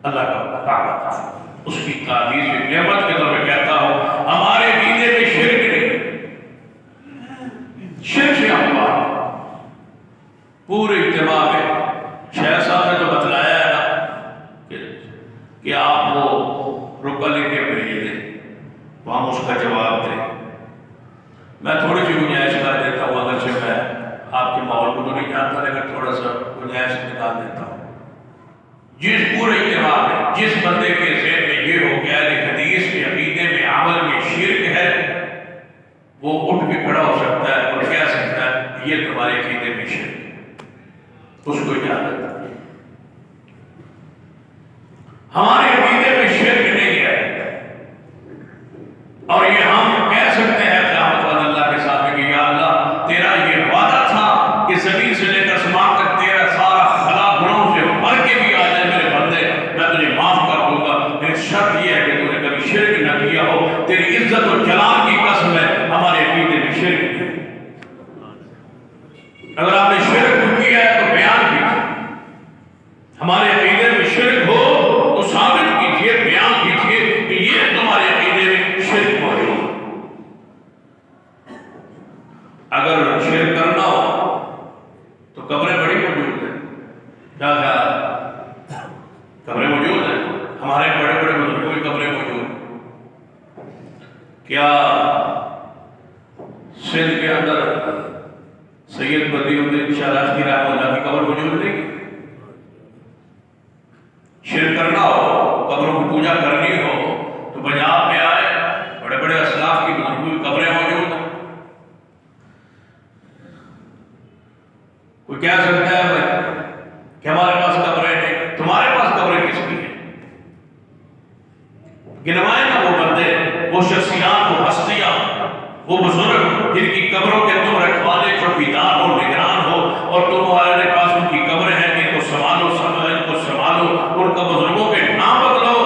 S1: اللہ کا رحمت، اس کی تعریف نعمت کے طور پہ کہتا ہوں، ہمارے عقیدے میں شرک نہیں۔ شرک سے ہم بات پورے اجتماع میں شیخ صاحب نے تو بتلایا ہے نا کہ آپ وہ رکا لے کے بھیج دیں تو ہم اس کا جواب دیں۔ میں تھوڑی سی گنجائش کر دیتا ہوں، اگرچہ میں آپ کے ماحول کو تو نہیں جانتا لیکن تھوڑا سا گنجائش نکال دیتا ہوں۔ جس پورے اجتماع میں جس بندے کے ذہن میں یہ ہو گیا کہ حدیث کے عقیدے میں عمل میں شرک ہے، وہ اٹھ کے کھڑا ہو سکتا ہے اور کہہ سکتا ہے یہ تمہارے عقیدے میں شرک ہے، اس کو اجازت ہے۔ ہمارے عقیدے میں شرک نہیں ہے، اور یہ ہم کہہ سکتے ہیں قیامت والے اللہ کے سامنے کہ یا اللہ تیرا یہ وعدہ تھا کہ زمین سے لے کر آسمان تک تیرا سارا خلا گناہوں سے بھر کے بھی آ جائے میرے بندے، میں تجھے معاف کر دوں گا، لیکن شرط یہ ہے کہ تو نے کبھی شرک نہ کیا ہو۔ تیری عزت و جلال کی قسم ہے ہمارے عقیدے میں شرک نہیں۔ اگر آپ نے شرک کیا ہے تو بیان کیجیے، ہمارے عقیدے میں شرک ہو تو ثابت کیجیے، بیان کیجیے کہ یہ تمہارے عقیدے میں شرک موجود۔ اگر شرک کرنا ہو تو قبریں بڑی موجود ہیں، کیا خیال ہے؟ قبریں موجود ہیں، ہمارے بڑے بڑے بزرگوں کی قبریں موجود ہیں۔ کیا سندھ کے اندر سید بدی الدین شاہ راجگیر رحمہ اللہ کی قبر موجود نہیں؟ شرک کرنا ہو، قبروں کی پوجا کرنی ہو تو پنجاب میں آئے، بڑے بڑے اسلاف کی بزرگوں کی قبریں موجود ہیں۔ کوئی کہہ سکتا ہے کہ ہمارے پاس قبریں نہیں، تمہارے پاس قبریں کس کی ہیں؟ گنوائے نا وہ بندے، وہ شخصیات، وہ ہستیاں، وہ بزرگ جن کی قبروں کے تم رکھوالے چوکیدار ہو، نگران ہو، اور تمہارے پاس ان کی قبریں ہیں، جن کو سنبھالو، ان کو سنبھالو، ان کا بزرگوں کے نام بدلو۔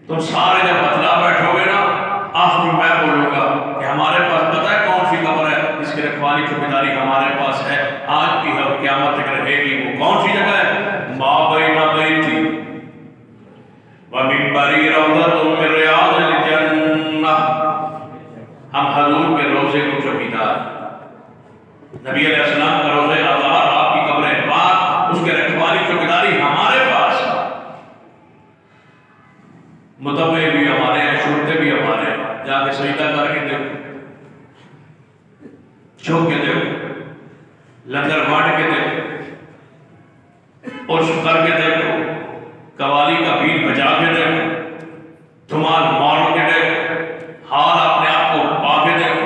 S1: تم سارے جب بتلا بیٹھو گے نا، آخر میں بولوں گا کہ ہمارے پاس پتہ ہے کون سی قبر ہے جس کی رکھوالی چوکیداری ہمارے پاس ہے، آج کی ہے، قیامت تک رہے گی۔ وہ کون سی جگہ ہے؟ ما بین بیتی ومنبری روضۃ من ریاض الجنہ۔ ہم حضور کے روضے کو چوکیدار، نبی علیہ السلام کا روضہ اطہار، آپ کی قبر پاک، اس کے رکھوالی چوکیداری ہمارے پاس، متوے بھی ہمارے ہیں، شرطے بھی ہمارے ہیں۔ جا کے سجدہ کر کے دیکھو، چھوک کے دیکھو، لنگر بانٹ کے دیکھو، عرش کر کے دیکھو، قوالی کا بیت بجا کے دیکھو، دھمال مار کے دیکھو، ہار اپنے آپ کو پا کے دیکھو،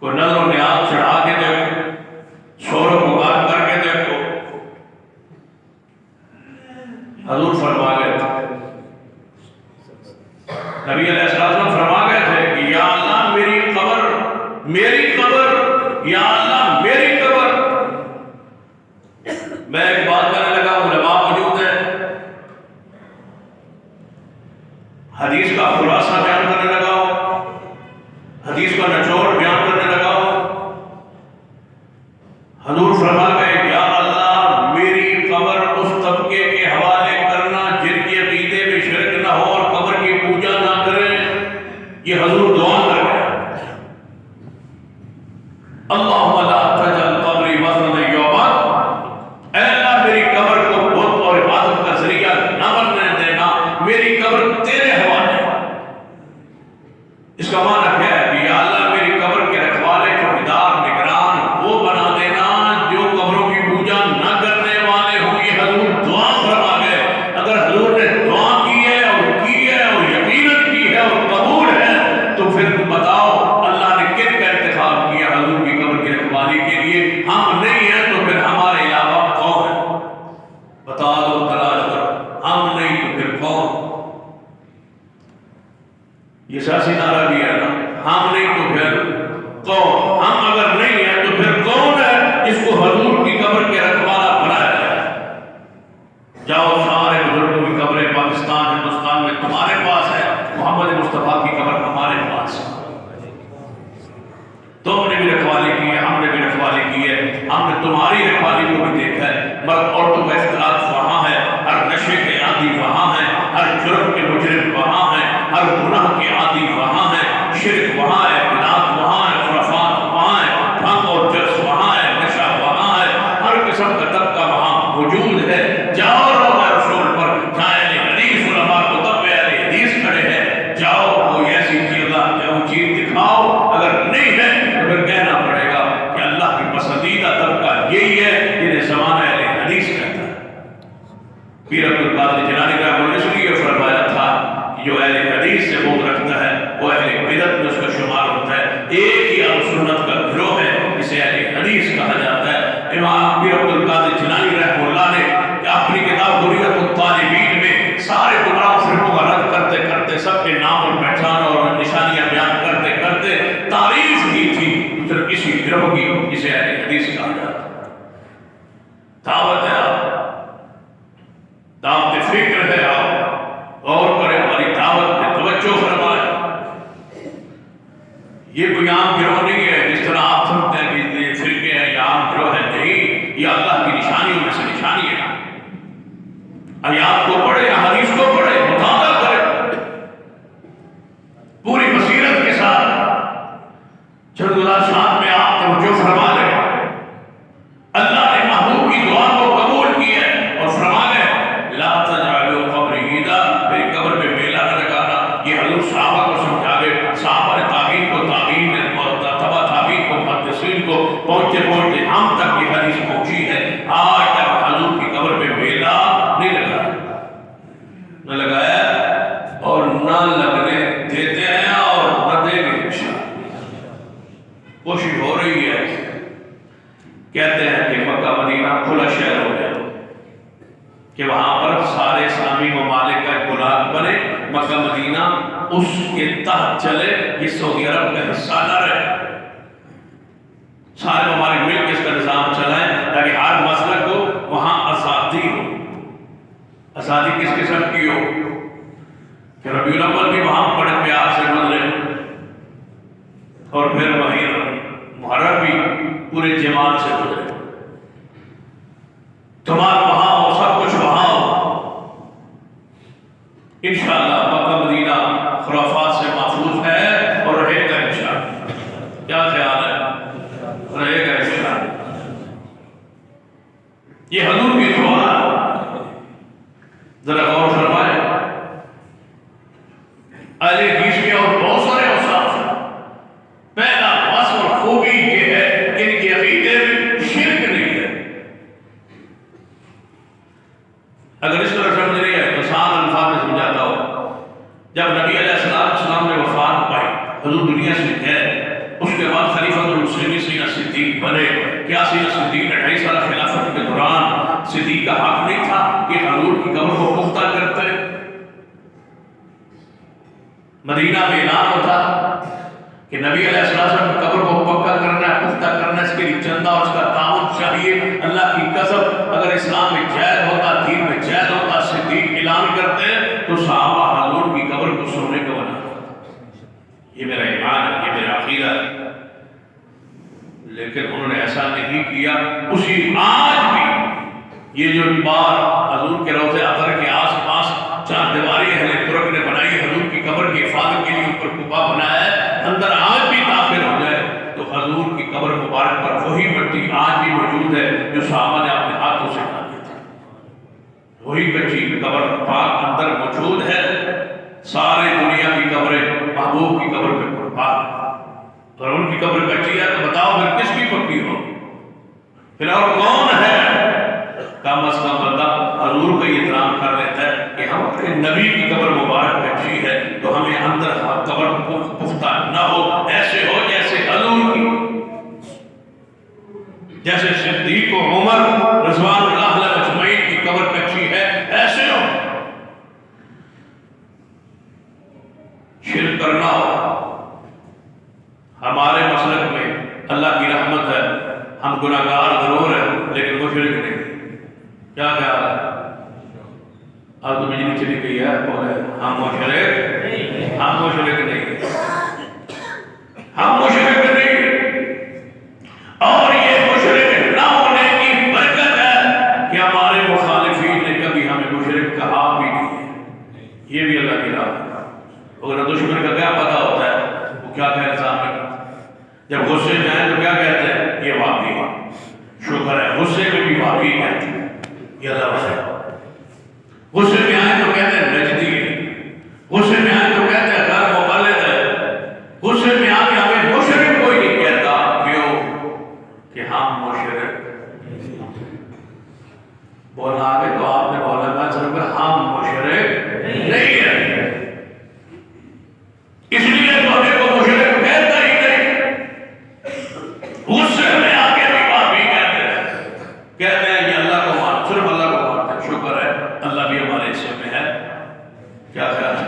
S1: کوئی نظر و نیاز چڑھا کے دیکھو، شور و پکار کر کے دیکھو۔ حضور فرما گئے تھے، نبی علیہ السلام فرما گئے تھے کہ یا اللہ میری قبر، میری قبر، یا اللہ میری قبر۔ میں ایک بات کرنے لگا، علماء موجود ہیں، حدیث کا خلاصہ بیان کرنے لگا ہوں، حدیث کا نچوڑ بیان کرنے لگا ہوں۔ حضور فرما گئے یا اللہ میری قبر اس طبقے کے حوالے کرنا جن کے عقیدے میں شرک نہ ہو اور قبر کی پوجا نہ کریں۔ یہ حضور دعا کر گئے، اللہم لا تجعل قبری وثنا یعبد، اے اللہ میری قبر کو بت اور عبادت کا ذریعہ نہ بننے دینا، میری قبر تیرے حوالے۔ اس کا معنی کیا ہے کہ یا اللہ میری قبر کے رکھوالے چوکیدار نگران وہ بنا دینا جو قبروں کی پوجا نہ کرنے والے ہوں. یہ حضور دعا فرما گئے. اگر حضور نے دعا کی ہے اور یقیناً کی ہے اور قبول ہے تو پھر بتاؤ اللہ نے کن کا انتخاب کیا حضور کی قبر کی رکھوالی کے لیے؟ ہم نہیں ہیں تو پھر ہمارے علاوہ کون ہے؟ بتا دو، تلاش کرو. ہم نہیں تو پھر کون؟ یہ سیاسی نعرہ بھی ہے نا، ہم نہیں تو پھر کون؟ ہم اگر نہیں ہیں تو پھر کون ہے جس کو حضور کی قبر کے رکھوالا بنایا جائے؟ جاؤ سارے بزرگوں کی قبریں پاکستان ہندوستان میں تمہارے پاس ہے، محمد مصطفیٰ کی قبر ہمارے پاس ہے. تم نے بھی رکھوالی کی ہے، ہم نے بھی رکھوالی کی ہے. ہم نے تمہاری رکھوالی کو بھی دیکھا ہے. مرد عورتوں کا اختلاط وہاں ہے، ہر نشے کے عادی وہاں ہے، ہر جرم کے مجرم وہاں ہے، ہر گناہ کے عادی وہاں ہے، شرک وہاں ہے، بدعت وہاں ہے، خرافات وہاں ہے، بھنگ اور جرس وہاں ہے، نشہ وہاں ہے، ہر قسم کا طبقہ وہاں موجود ہے. جاؤ روضہ رسول پر جہاں اہل حدیث علماء کتب اہل حدیث کھڑے ہیں، جاؤ کوئی ایسی چیز دکھاؤ. اگر نہیں ہے تو پھر کہنا پڑے گا کہ اللہ کی پسندیدہ طبقہ یہی ہے جنہیں زمانہ اہل حدیث کہتا ہے. پیر عبد القادر جیلانی کا اس لیے فرمایا تھا کہ جو اہل حدیث سے بغض رکھتا ہے وہ اہل بدعت میں اس کا شمار ہوتا ہے. ایک ہی اہل سنت کا گروہ ہے جسے اہل حدیث کہا جاتا ہے. امام پیر عبد القادر جیلانی رحمہ اللہ نے اپنی کتاب حریت الطالبین میں سارے گمراہ فرقوں کا رد کرتے کرتے سب کے نام اور پہچان اور نشانیاں بیان کرتے کرتے تعریف کی تھی صرف اسی گروہ کی جسے اہل حدیث کہا جاتا ہے. دعوت ہے آپ، دعوت فکر ہے آپ، اور کریں ہماری دعوت میں توجہ فرمائیں. یہ کوئی عام گروہ نہیں ہے جس طرح آپ سمجھتے ہیں کہ یہ فرقے ہیں یا عام گروہ ہے. نہیں، یہ اللہ کی نشانیوں میں سے نشانی ہے. آیات کو پڑھے، حدیث کو پڑھے، مطالعہ کرے پوری بصیرت کے ساتھ. جلد شان میں آپ توجہ فرما لیں. اللہ نے محبوب کی دعا کو قبول کی ہے اور فرما لیں لا تجعلوا قبری عیدا، میری قبر میں میلہ نہ لگانا. یہ حضور صحابہ کو سمجھا گئے. صحابہ نے تابعین کو، تابعین نے تبع تابعین کو، محدثین کو، پہنچتے پہنچتے ہم تک یہ حدیث پہنچی ہے. آج تک حضور کی قبر میں میلہ نہیں لگایا، نہ لگایا اور نہ لگنے دیتے ہیں اور نہ دیں گے انشاءاللہ. کوشش ہو رہی ہے. کہتے ہیں کہ مکہ مدینہ کھلا شہر ہو گیا کہ وہاں پر سارے اسلامی ممالک کا ایک بلاک بنے، مکہ مدینہ اس کے تحت چلے، یہ سعودی عرب کا حصہ نہ رہے. سارے ممالک مل کے اس کا نظام چلائیں تاکہ ہر مسئلہ کو وہاں آزادی ہو. آزادی کس قسم کی ہو کہ ربیع الاول بھی وہاں بڑے پیار سے گزرے اور پھر وہیں محرم بھی پورے جماعت سے گزرے. تمہارا وہاں ہو، سب کچھ وہاں ہو. انشاءاللہ مکہ مدینہ خرافات سے محفوظ ہے اور رہے گا انشاءاللہ. کیا خیال ہے؟ رہے گا انشاءاللہ. یہ حضور کی دعا ذرا غور فرمائے. اہل حدیث کے اور بہت سارے اوصاف ہیں. پہلا وصف اور خوبی یہ ہے کہ ان کے عقیدے میں شرک نہیں ہے. اگر اس طرح سمجھ رہی ہے تو آسان الفاظ میں سمجھاتا ہوں. جب نبی علیہ السلام نے وفات پائی، حضور دنیا سے گئے، اس کے بعد خلیفۃ المسلمین سیدنا صدیق بنے. کیا سیدنا صدیق نے 2.5 سالہ خلافت کے دوران صدیق کا حق نہیں تھا کہ حضور کی قبر کو پختہ کرتے؟ مدینہ میں اعلان ہوتا کہ نبی علیہ السلام کی قبر کو پکا کرنا ہے، پختہ کرنا ہے، اس کے لیے چندہ اور اس کا تعاون چاہیے. اللہ کی قسم اگر اسلام میں جائز ہوتا، دین میں جائز ہوتا، صدیق اعلان کرتے تو صحابہ حضور کی قبر کو سونے کو بنا. یہ میرا ایمان ہے، یہ میرا عقیدہ ہے. لیکن انہوں نے ایسا نہیں کیا. اسی آج بھی یہ جو بار حضور کے روضہ اطہر کے آس پاس 4 دیواری اہل ترک نے بنائی، حضور کی قبر کی حفاظت کے لیے اوپر قبہ بنایا ہے، اندر آج بھی داخل ہو جائے تو حضور کی قبر مبارک پر وہی مٹی آج بھی موجود ہے جو صحابہ نے اپنے ہاتھوں سے ڈالی تھی. وہی کچی قبر پاک اندر موجود ہے. سارے دنیا کی قبریں محبوب کی قبر پہ قربان ہیں۔ اور ان کی قبر کچی ہے تو بتاؤ پھر کس کی پکی ہو؟ پھر اور کون ہے؟ کم از کم بندہ حضور کا احترام کر لیتا ہے کہ ہم اپنے نبی کی قبر مبارک کچی ہے تو ہمیں اندر قبر پختہ نہ ہو، ایسے ہو جیسے حضور کی، جیسے صدیق و عمر رضوان اللہ علیہ اجمعین کی قبر کچی ہے ایسے ہو۔ شرک کرنا ہو، ہمارے مسلک میں اللہ کی رحمت ہے، ہم گناہگار ضرور ہیں لیکن مشرک نہیں۔ کیا خیال ہے؟ اب تو بجلی چلی گئی ہے، بولے ہم مشرک، ہم مشرک نہیں، ہم مشرک نہیں۔ اور یہ مشرک نہ ہونے کی برکت ہے کہ ہمارے مخالفین نے کبھی ہمیں مشرک کہا بھی نہیں ہے، یہ بھی اللہ کی رحمت ہے۔ اگر دشمن کا کیا پتہ ہوتا ہے وہ کیا کہہ سامنے، جب غصے میں آئے تو کیا کہتے ہیں؟ یہ واقعی ہے، شکر ہے غصے میں بھی واقعی کہتے ہیں، یہ اللہ ہے۔ غصے میں آئے تو کہتے ہیں نجدی ہے، غصے میں آئے تو کہتے ہیں غیر مقلد ہے، غصے میں آ کے ہمیں مشرک کوئی نہیں کہتا، کیوں؟ کہ ہم مشرک بولنا آگے تو آپ نے بولا میں صرف ہم مشرک نہیں ہے، اس لیے تو ہمیں کو مشرک کہتا ہی نہیں۔ غصے میں آگے بھی معافی کہتے ہیں یہ اللہ کو مان، صرف اللہ کو مانتے ہیں، شکر ہے اللہ بھی ہمارے حصے میں ہے۔ کیا خیال ہے؟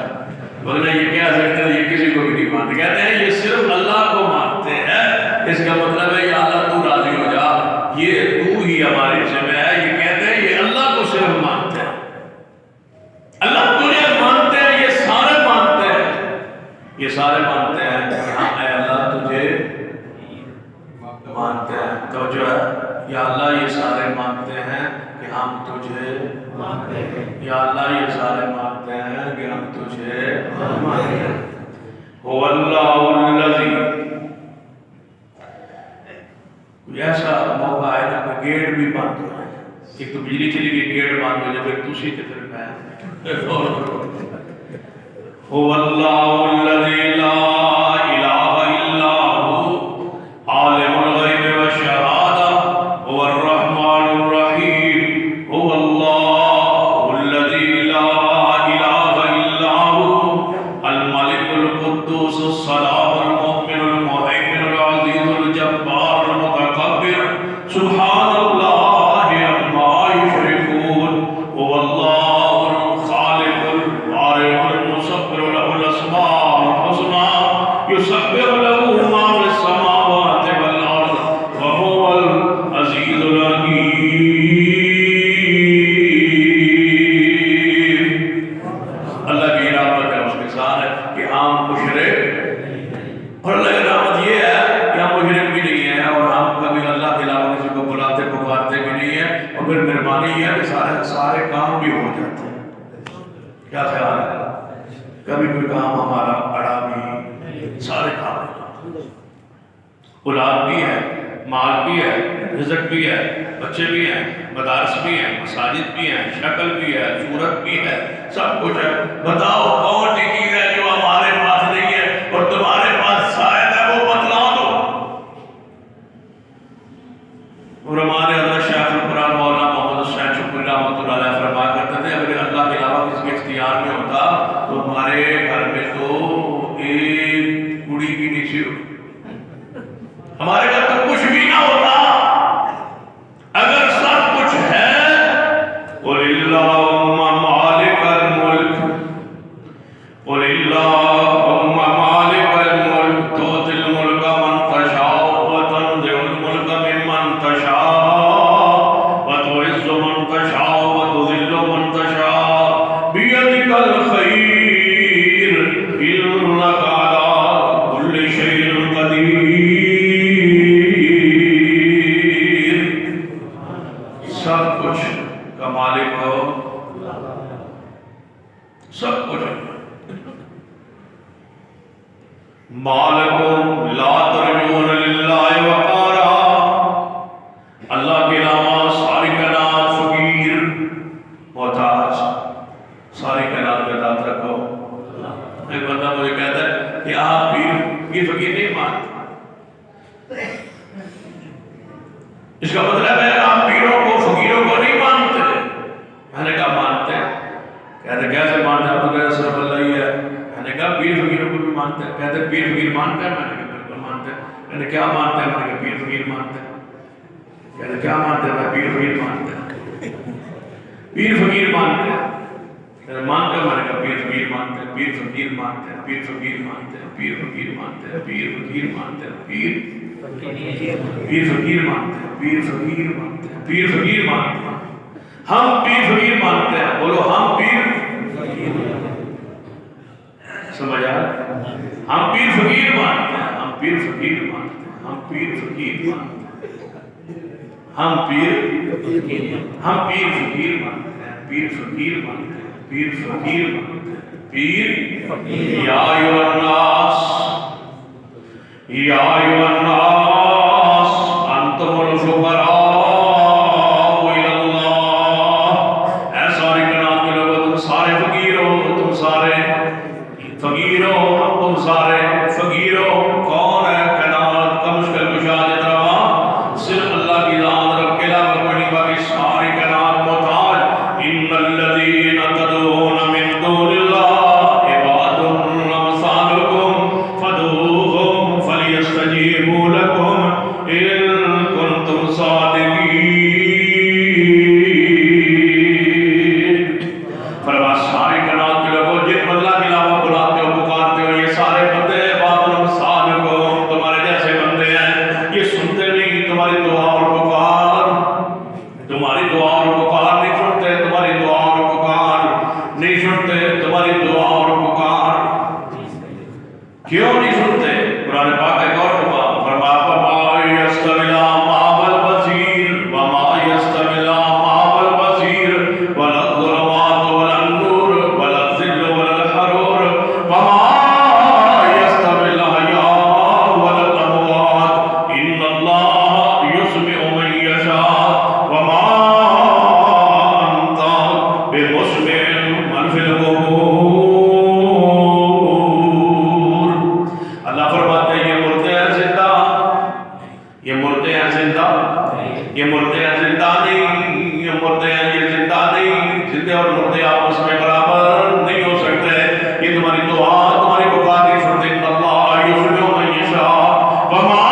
S1: بولنا یہ کیا سکتے ہیں، یہ کسی کو بھی نہیں مانتے، کہتے ہیں یہ صرف اللہ کو مانتے ہیں، اس کا مطلب ہے یا اللہ تو راضی ہو جا، یہ تو ہی ہمارے حصے میں ہے۔ یہ کہتے ہیں یہ اللہ کو صرف مانتے ہیں، اللہ تجھے مانتے ہیں، یہ سارے مانتے ہیں، یہ سارے مانتے ہیں کہ ہاں اے اللہ تجھے مانتے ہیں، تو جو ہے یا اللہ یہ سارے مانتے ہیں کہ ہم تجھے مانتے ہیں، یا اللہ یہ سارے مانتے ہیں کہ ہم تجھے مانتے ہیں۔ هو اللہ الذی، ایسا موقع آئے نا کہ گیٹ بھی بند ہو جائے، ایک تو بجلی چلی گئی گیٹ بند ہو جائے، پھر دوسری کے پھر میں هو اللہ الذی لا الہ الا هو عالم الغیب والشہادہ هو الرحمن الرحیم هو اللہ الذی لا الہ الا هو الملک القدوس السلام المؤمن المہیمن العزیز الجبار المتکبر سبحان اللہ عما یشرکون هو اللہ الخالق البارئ المصور له الاسماء الحسنى يسبح له ما في السماوات والارض وهو العزيز الحكيم۔ اللہ کی رحمت ہے، اس کے ساتھ ہے کہ ہم مشرک، اور اللہ کی رحمت یہ ہے کہ ہم مشرک بھی نہیں ہیں اور ہم کبھی اللہ کے علاوہ کسی کو بلاتے پکارتے بھی نہیں ہیں، اور پھر مہربانی یہ ہے کہ سارے کام بھی ہو جاتے ہیں۔ کیا خیال ہے؟ کبھی کوئی کام ہمارا اڑا بھی، سارے کام ہے، اولاد بھی ہے، مال بھی ہے، رزق بھی ہے، بچے بھی ہیں، مدارس بھی ہیں، مساجد بھی ہیں، شکل بھی ہے، صورت بھی ہے، سب کچھ ہے۔ بتاؤ کون سی چیز ہے جو ہمارے پاس نہیں ہے اور تمہارے پاس شاید ہے، وہ بتلا دو۔ اور ہمارے حضرت شیخ القرآن مولانا محمد حسین شکری رحمۃ اللہ علیہ فرمایا کرتے تھے اگر اللہ کے علاوہ کسی کے اختیار میں ہوتا تو ہمارے گھر میں تو ایک کڑی بھی نہیں سی ہوتی، ہمارے گھر تو کچھ بھی نہ ہوتا۔ اگر سب کچھ ہے قل اللہم مالک الملک، قل اللہم مالک الملک تؤتی الملک من تشاء وتنزع الملک ممن تشاء وتعز من تشاء وتذل من تشاء بیدک الخیر انک علی کل شیء قدیر۔ سب کچھ کا مالک ہو، سب کچھ مالکم لا ترجون للہ وقارا، اللہ کے علاوہ ساری کائنات فقیر محتاج، ساری کائنات کا ذات رکھو مجھے کہتا ہے کہ آپ پیر فقیر نہیں مانتے، اس کا مطلب ہے آپ پیروں کو فقیروں کو نہیں مانتے۔ میں نے کہا مانتے ہیں۔ کہتے کیسے مانتے ہیں؟ آپ تو کہتے صرف اللہ ہی ہے۔ میں نے کہا پیر فقیروں کو بھی مانتے ہیں۔ کہتے پیر فقیر مانتے ہیں؟ میں نے کہا بالکل مانتے ہیں۔ میں نے کیا مانتے ہیں؟ میں نے کہا پیر فقیر مانتے ہیں۔ کہتے کیا مانتے ہیں؟ میں پیر فقیر مانتے ہیں۔ پیر فقیر مانتے ہیں۔ کہتے مانتے ہیں؟ میں نے کہا پیر فقیر مانتے ہیں، پیر فقیر مانتے ہیں، پیر فقیر مانتے ہیں، پیر فقیر مانتے ہیں، پیر فقیر مانتے ہیں، پیر فقیر مانتے ہیں، پیر فقیر مانتے ہیں، پیر فقیر مانتے ہیں، ہم پیر فقیر مانتے ہیں۔ بولو ہم پیر سمجھ آ رہا؟ ہم پیر فقیر مانتے ہیں، ہم پیر فقیر مانتے ہیں، ہم پیر فقیر مانتے ہیں، ہم پیر فقیر مانتے ہیں، پیر فقیر مانتے ہیں، پیر فقیر مانتے ہیں، پیر یا ایھا الناس، یا ایھا الناس انتم الفقراء الی اللہ۔ اے ساری کائنات کے لوگوں، تم سارے فقیر ہو، تم سارے فقیر ہو، تم سارے فقیر ہو۔ کون ہے کائنات کا مشکل کشا جترا؟ صرف اللہ کی ذات رب کے علاوہ کوئی نہیں، باقی ساری کائنات محتاج۔ ان الذین تدعون من دون اللہ عباد امثالکم فادعوہم فلیستجیبوا لکم ان کنتم صادقین۔ فرما ساری کائنات کے لوگوں، جن کو اللہ کے علاوہ بلاتے ہو، پکارتے ہو، یہ سارے بندے عباد امثالکم، تمہارے جیسے بندے ہیں۔ یہ سنتے نہیں تمہاری دعا اور پکار، تمہاری دعا اور پکار نہیں سنتے، تمہاری دعا اور پکار نہیں سنتے، تمہاری دعا اور پکار کیوں نہیں سنتے؟ قرآن پاک ایک اور جگہ فرمایا وما یستوی الاعمی والبصیر، وما یستوی الاعمی والبصیر ولا الظلمات ولا النور ولا الظل ولا الحرور وما یستوی الاحیاء ولا الاموات ان اللہ یسمع من یشاء وما انت بمسمع من فی القبور۔ اللہ فرماتے ہیں یہ مردے ہیں زندہ، یہ مردے ہیں زندہ، یہ مردے ہیں زندہ نہیں، یہ مردے ہیں یہ زندہ نہیں۔ زندے اور مردے آپس میں برابر نہیں ہو سکتے۔ یہ تمہاری دعا تمہاری پکار نہیں سنتے۔ ان اللہ یسمع من یشاء وما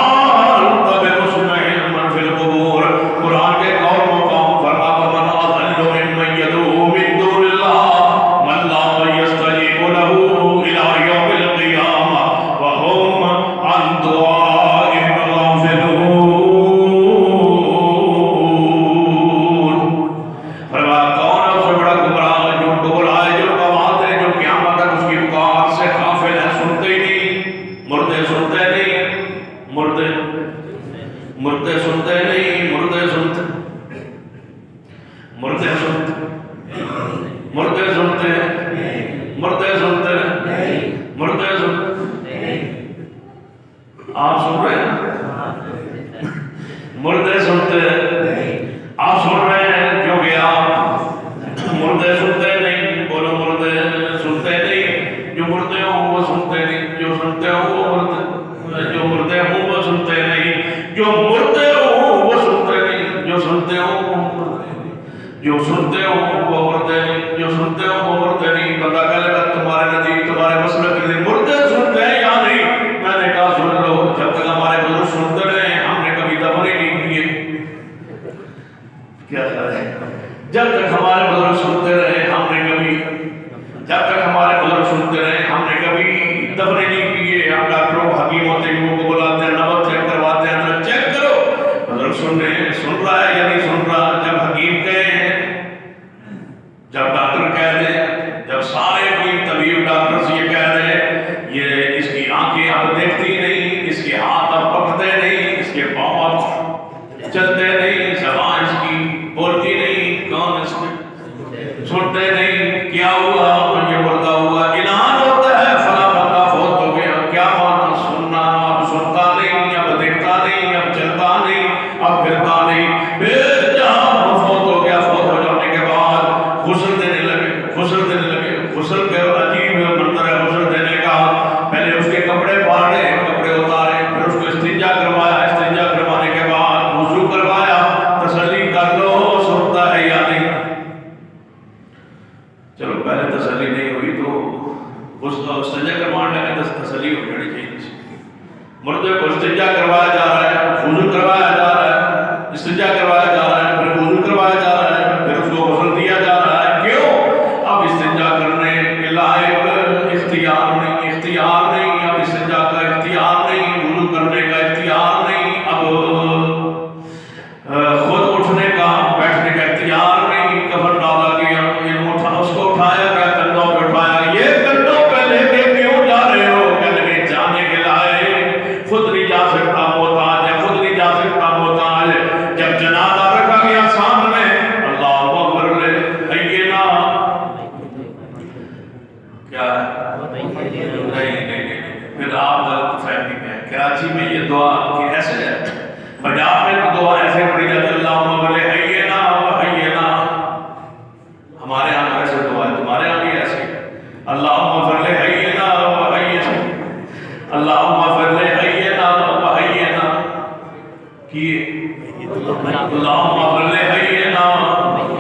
S1: انت بمسمع من فی القبور۔ قرآن کے ایک اور مقام فرما ومن اضل ممن یدعو من دون اللہ من لا یستجیب له الی یوم القیامہ وهم عن دعائهم غافلون۔ فرمایا کون ہے اس سے بڑا گمراہ جو ان کو بلائے، جو قوات ہے، جو قیامت تک اس کی پکار سے غافل ہے، سنتے ہی نہیں۔ مردے سنتے نہیں، مردے سنتے نہیں، مردے سنتے، مردے سنتے، مردے سنتے، مردے سنتے، مردے سنتے۔ آپ سن رہے ہیں؟ مردے سنتے، آپ سن رہے ہیں کیونکہ آپ مردے سنتے نہیں۔ بولو مردے سنتے نہیں، جو مردے ہوں وہ سنتے نہیں، جو سنتے ہوں وہ مردے، جو مردے ہوں وہ سنتے نہیں، جو مردے ہوں وہ سنتے نہیں، جو سنتے ہوں وہ مردے نہیں، جو سنتے ہوں وہ مردے نہیں، جو سنتے ہوں وہ مردے نہیں۔ بندہ کہے گا تمہارے نزدیک تمہارے مسلک کے لیے مردے سنتے ہیں یا نہیں؟ میں نے کہا سن لو، جب تک ہمارے بزرگ سنتے رہے ہم نے کبھی دفن ہی نہیں کیے۔ کیا خیال ہے؟ جب تک ہمارے بزرگ سنتے رہے ہم نے کبھی، جب تک ہمارے بزرگ سنتے رہے ہم نے کبھی دفن ہی نہیں کیے۔ ہم ڈاکٹروں حکیموں طبیبوں کو بلاتے ہیں، نبض چیک کرواتے ہیں، تو چیک کرو بزرگ سن رہا ہے یا نہیں سن رہا۔ جب حکیم کہیں، جب ڈاکٹر کہہ دیں، جب سارے حکیم طبیب ڈاکٹر سے یہ کہہ دیں یہ اس کی آنکھیں اب دیکھتی نہیں، اس کے ہاتھ اب پکڑتے نہیں، اس کے پاؤں اب چلتے نہیں، زبان اس کی بولتی نہیں، کان اس کے سنتے نہیں، کیا ہوا؟ یہ مردہ ہوا۔ اعلان ہوتا ہے فلاں بندہ فوت ہو گیا۔ استنجا کروانے لگے تو تسلی ہو جانی چاہیے. مردے کو استنجا کروایا جا رہا ہے, وضو کروایا جا رہا ہے, استنجا کروایا جا رہا ہے, پھر وضو کروایا جا رہا ہے, پھر اس کو غسل دیا جا رہا ہے. کیوں؟ اب استنجا کرنے کے لائق اختیار نہیں, اب استنجا کا اختیار نہیں, وضو کرنے کا اختیار نہیں, اب خود اٹھنے کا بیٹھنے کا اختیار نہیں. کفن ڈالا گیا, اس کو اٹھایا گیا, کندھوں پہ اٹھایا گیا. یہ کندھوں پہ لے کے کیوں جا رہے ہو؟ کہنے لگے جانے کے لائے خود نہیں جا سکتا, محتاج ہے, خود نہیں جا سکتا, محتاج ہے. جب جنازہ رکھا گیا سامنے, اللہ اکبر لے حینا کیا ہے؟ نہیں. پھر آپ غلط فہمی میں. کراچی میں یہ دعا کی ایسے ہے, پنجاب میں تو دعا ایسے پڑھی جاتی ہے اللہم اغفر حینا و حینا. ہمارے یہاں ایسے دعا ہے, تمہارے یہاں بھی ایسے اللہم اغفر حینا و حینا, اللہم اغفر حینا و حینا کیے. اللہم اغفر حینا,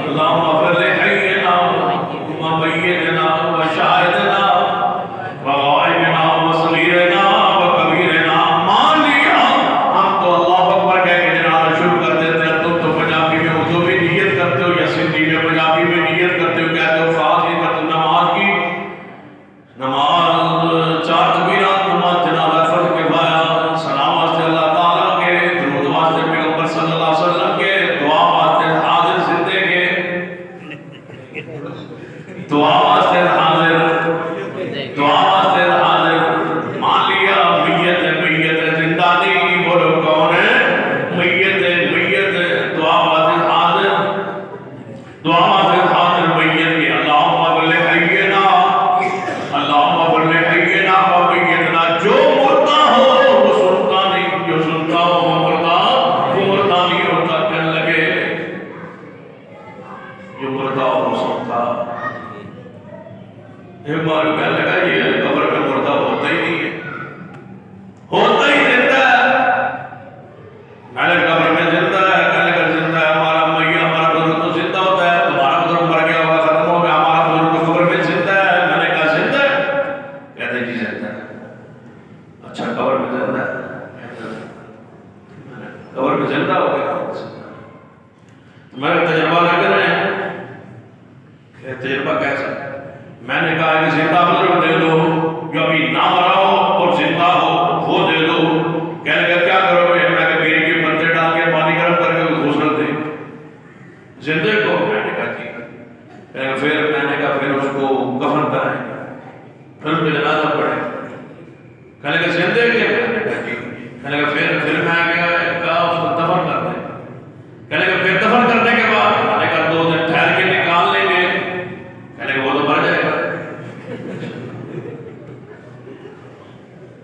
S1: اللہم اغفر حینا و میتنا و شاہدنا و غائبنا و صغیرنا و کبیرنا. مان لیا ہم تو اللہ اکبر کہہ کے جنازہ شروع کر دیتے ہیں, تم تو پنجابی میں اردو میں نیت کرتے ہو یا سندھی میں پنجابی میں نیت کرتے ہو, کہتے ہو خاص نہیں کرتے. نماز کی نماز چار تکبیرات, نماز جنازہ فرض کفایہ, سلام واسطے اللہ تعالیٰ کے, درود واسطے پیغمبر صلی اللہ علیہ وسلم کے, دعا واسطے حاضر زندے کے, دعا واسطے حاضر, دعا واسطے حاضر. مان لیا میت زندہ نہیں, بولو کون ہے؟ میت. دعا واسطے حاضر, دعا واسطے حاضر میت کے. اللہم اغفر حینا, اللہم اغفر حینا و میتنا. جو مردہ ہو وہ سنتا نہیں, جو سنتا ہو وہ مردہ نہیں ہوتا. کہنے لگے جو مردہ ہو وہ سنتا. ایک بار کہنے لگا یہ قبر میں مردہ ہوتا ہی نہیں ہے, ہوتا ہی زندہ ہے. میں نے قبر میں زندہ ہے, کہنے لگا زندہ ہے. ہمارا میاں ہمارا بزرگ تو زندہ ہوتا ہے, تمہارا بزرگ مر گیا ہوگا, ختم ہو گیا, ہمارا بزرگ تو قبر میں زندہ ہے. میں نے کہا زندہ ہے؟ کہتے جی زندہ ہے. اچھا قبر میں زندہ ہے, قبر میں زندہ ہو گیا. میرا تجربہ نہ کریں. تجربہ کیسا؟ میں نے کہا کہ زندہ بزرگ دے دو, جو ابھی نہ مرا ہو اور زندہ ہو وہ دے دو. کہنے لگا کیا کرو گے؟ میں کہ بیری کے پتے ڈال کے پانی گرم کر کے غسل دے زندے کو. میں نے کہا ٹھیک ہے. پھر میں نے کہا پھر اس کو کفن کرائیں, پھر اس پہ جنازہ پڑھیں. کہنے لگا زندے کے. میں نے کہا ٹھیک. کہنے لگا پھر میں کہا اس کو دفن کر دیں. کہنے لگا پھر دفن کرنے کے بعد. میں نے کہا 2 دن ٹھہر کے نکال لیں گے. کہنے لگا وہ تو مر جائے گا.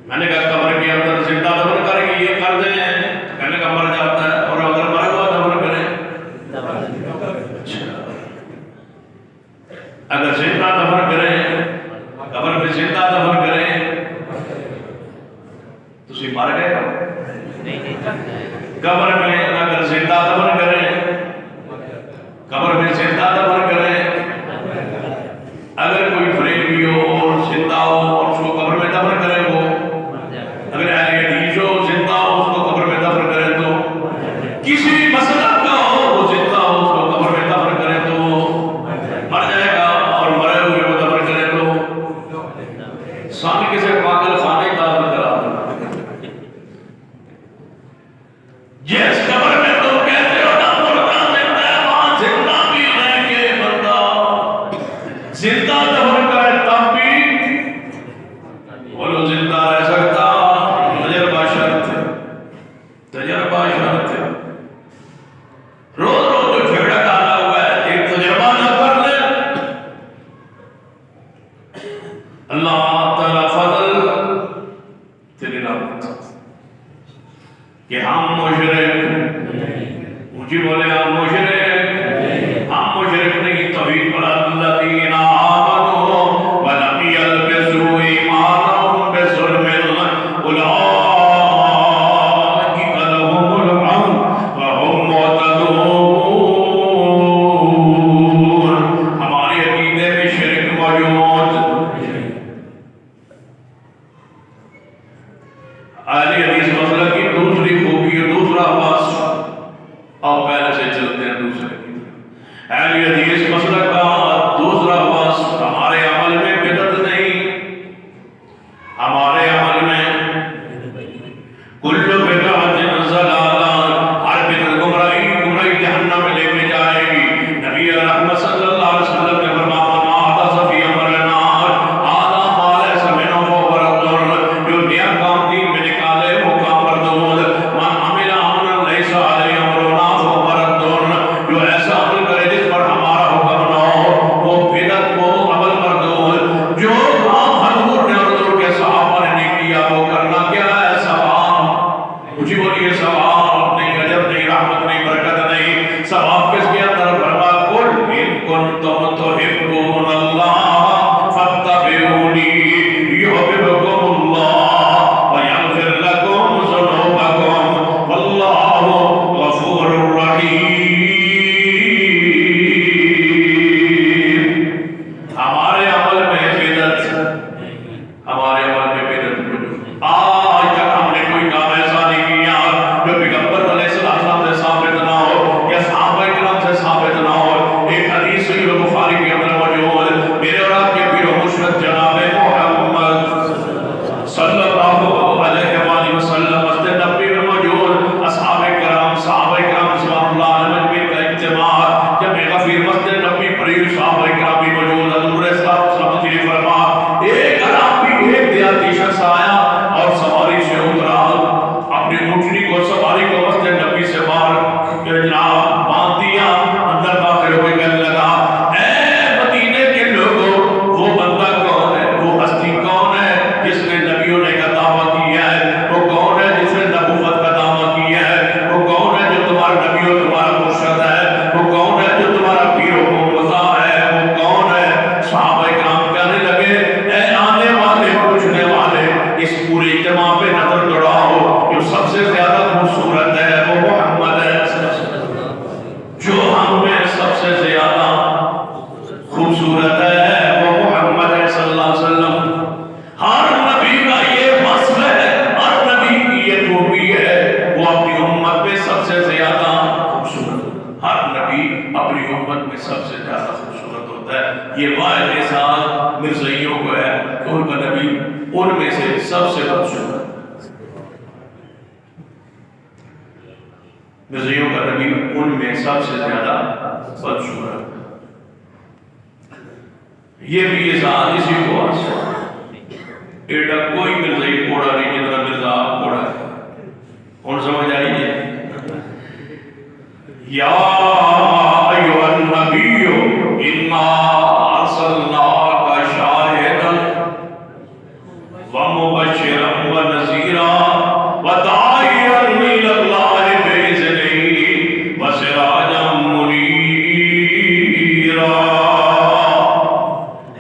S1: میں نے کہا قبر کے اندر زندہ دفن کریں گے, یہ کر دیں. کہنے کا مر جاتا ہے, اور اگر مرا ہوا دفن کریں. اگر زندہ دفن کریں, قبر میں زندہ دفن کریں تو مر گئے. قبر میں اگر زندہ دفن کریں, قبر میں زندہ دفن کریں, اگر کوئی فریق بھی ہو اور زندہ ہو اور اس کو قبر میں دفن کریں, وہ اگر اہل حدیث ہو زندہ ہو اس کو قبر میں دفن کریں, تو کسی مسلک کا ہو وہ زندہ ہو اس کو قبر میں دفن کریں تو مر جائے گا, اور مرے ہوئے کو دفن کریں تو سامنے کسی پاگل خانے داخل کرا دیں. جس قبر میں تم کہتے ہو نا مردہ زندہ ہے, وہاں زندہ بھی رہ کے بندہ زندہ دفن کرے تب بھی بولو زندہ رہ سکتا. تجربہ شرط ہے, تجربہ شرط ہے. روز روز جو جھگڑا ڈالا ہوا ہے, ایک تجربہ نہ کر لے. اللہ تعالیٰ فضل تیری رحمت کہ ہم مشرک, مجھے بولے ہم مشرک, ہم مشرک نہیں. توحید پر الذین آمنوا ولم یلبسوا ایمانهم بظلم اولئک لهم الامن وهم مہتدون. ہمارے عقیدے میں شرک موجود, اہل حدیث مسئلہ کی دوسری خوبی ہے دوسرا آواز اور پہلے سے چلتے ہیں دوسرے کی طرف. اہل حدیث مسئلہ کا دوسرا آواز ہمارے عمل میں بدعت نہیں، ہمارے عمل میں کل بدعت ضلالہ، ہر بدعت گمراہی جہنم میں لے کے جائے گی. نبی رحمت صلی اللہ علیہ وسلم نے فرمایا مرزائیوں کا نبی ان میں سب سے زیادہ بدشورت. یہ بھی یہ ذات اسی کو ایڈا کوئی مرزائی کوڑا نہیں جتنا مرزا آپ کوڑا ہے. کون سمجھ آئیے؟ یا ایوہ النبی انا ارسلناک شاہدا ومبشرا ونذیرا وداعیا الی اللہ بإذنہ وسراجا منیرا.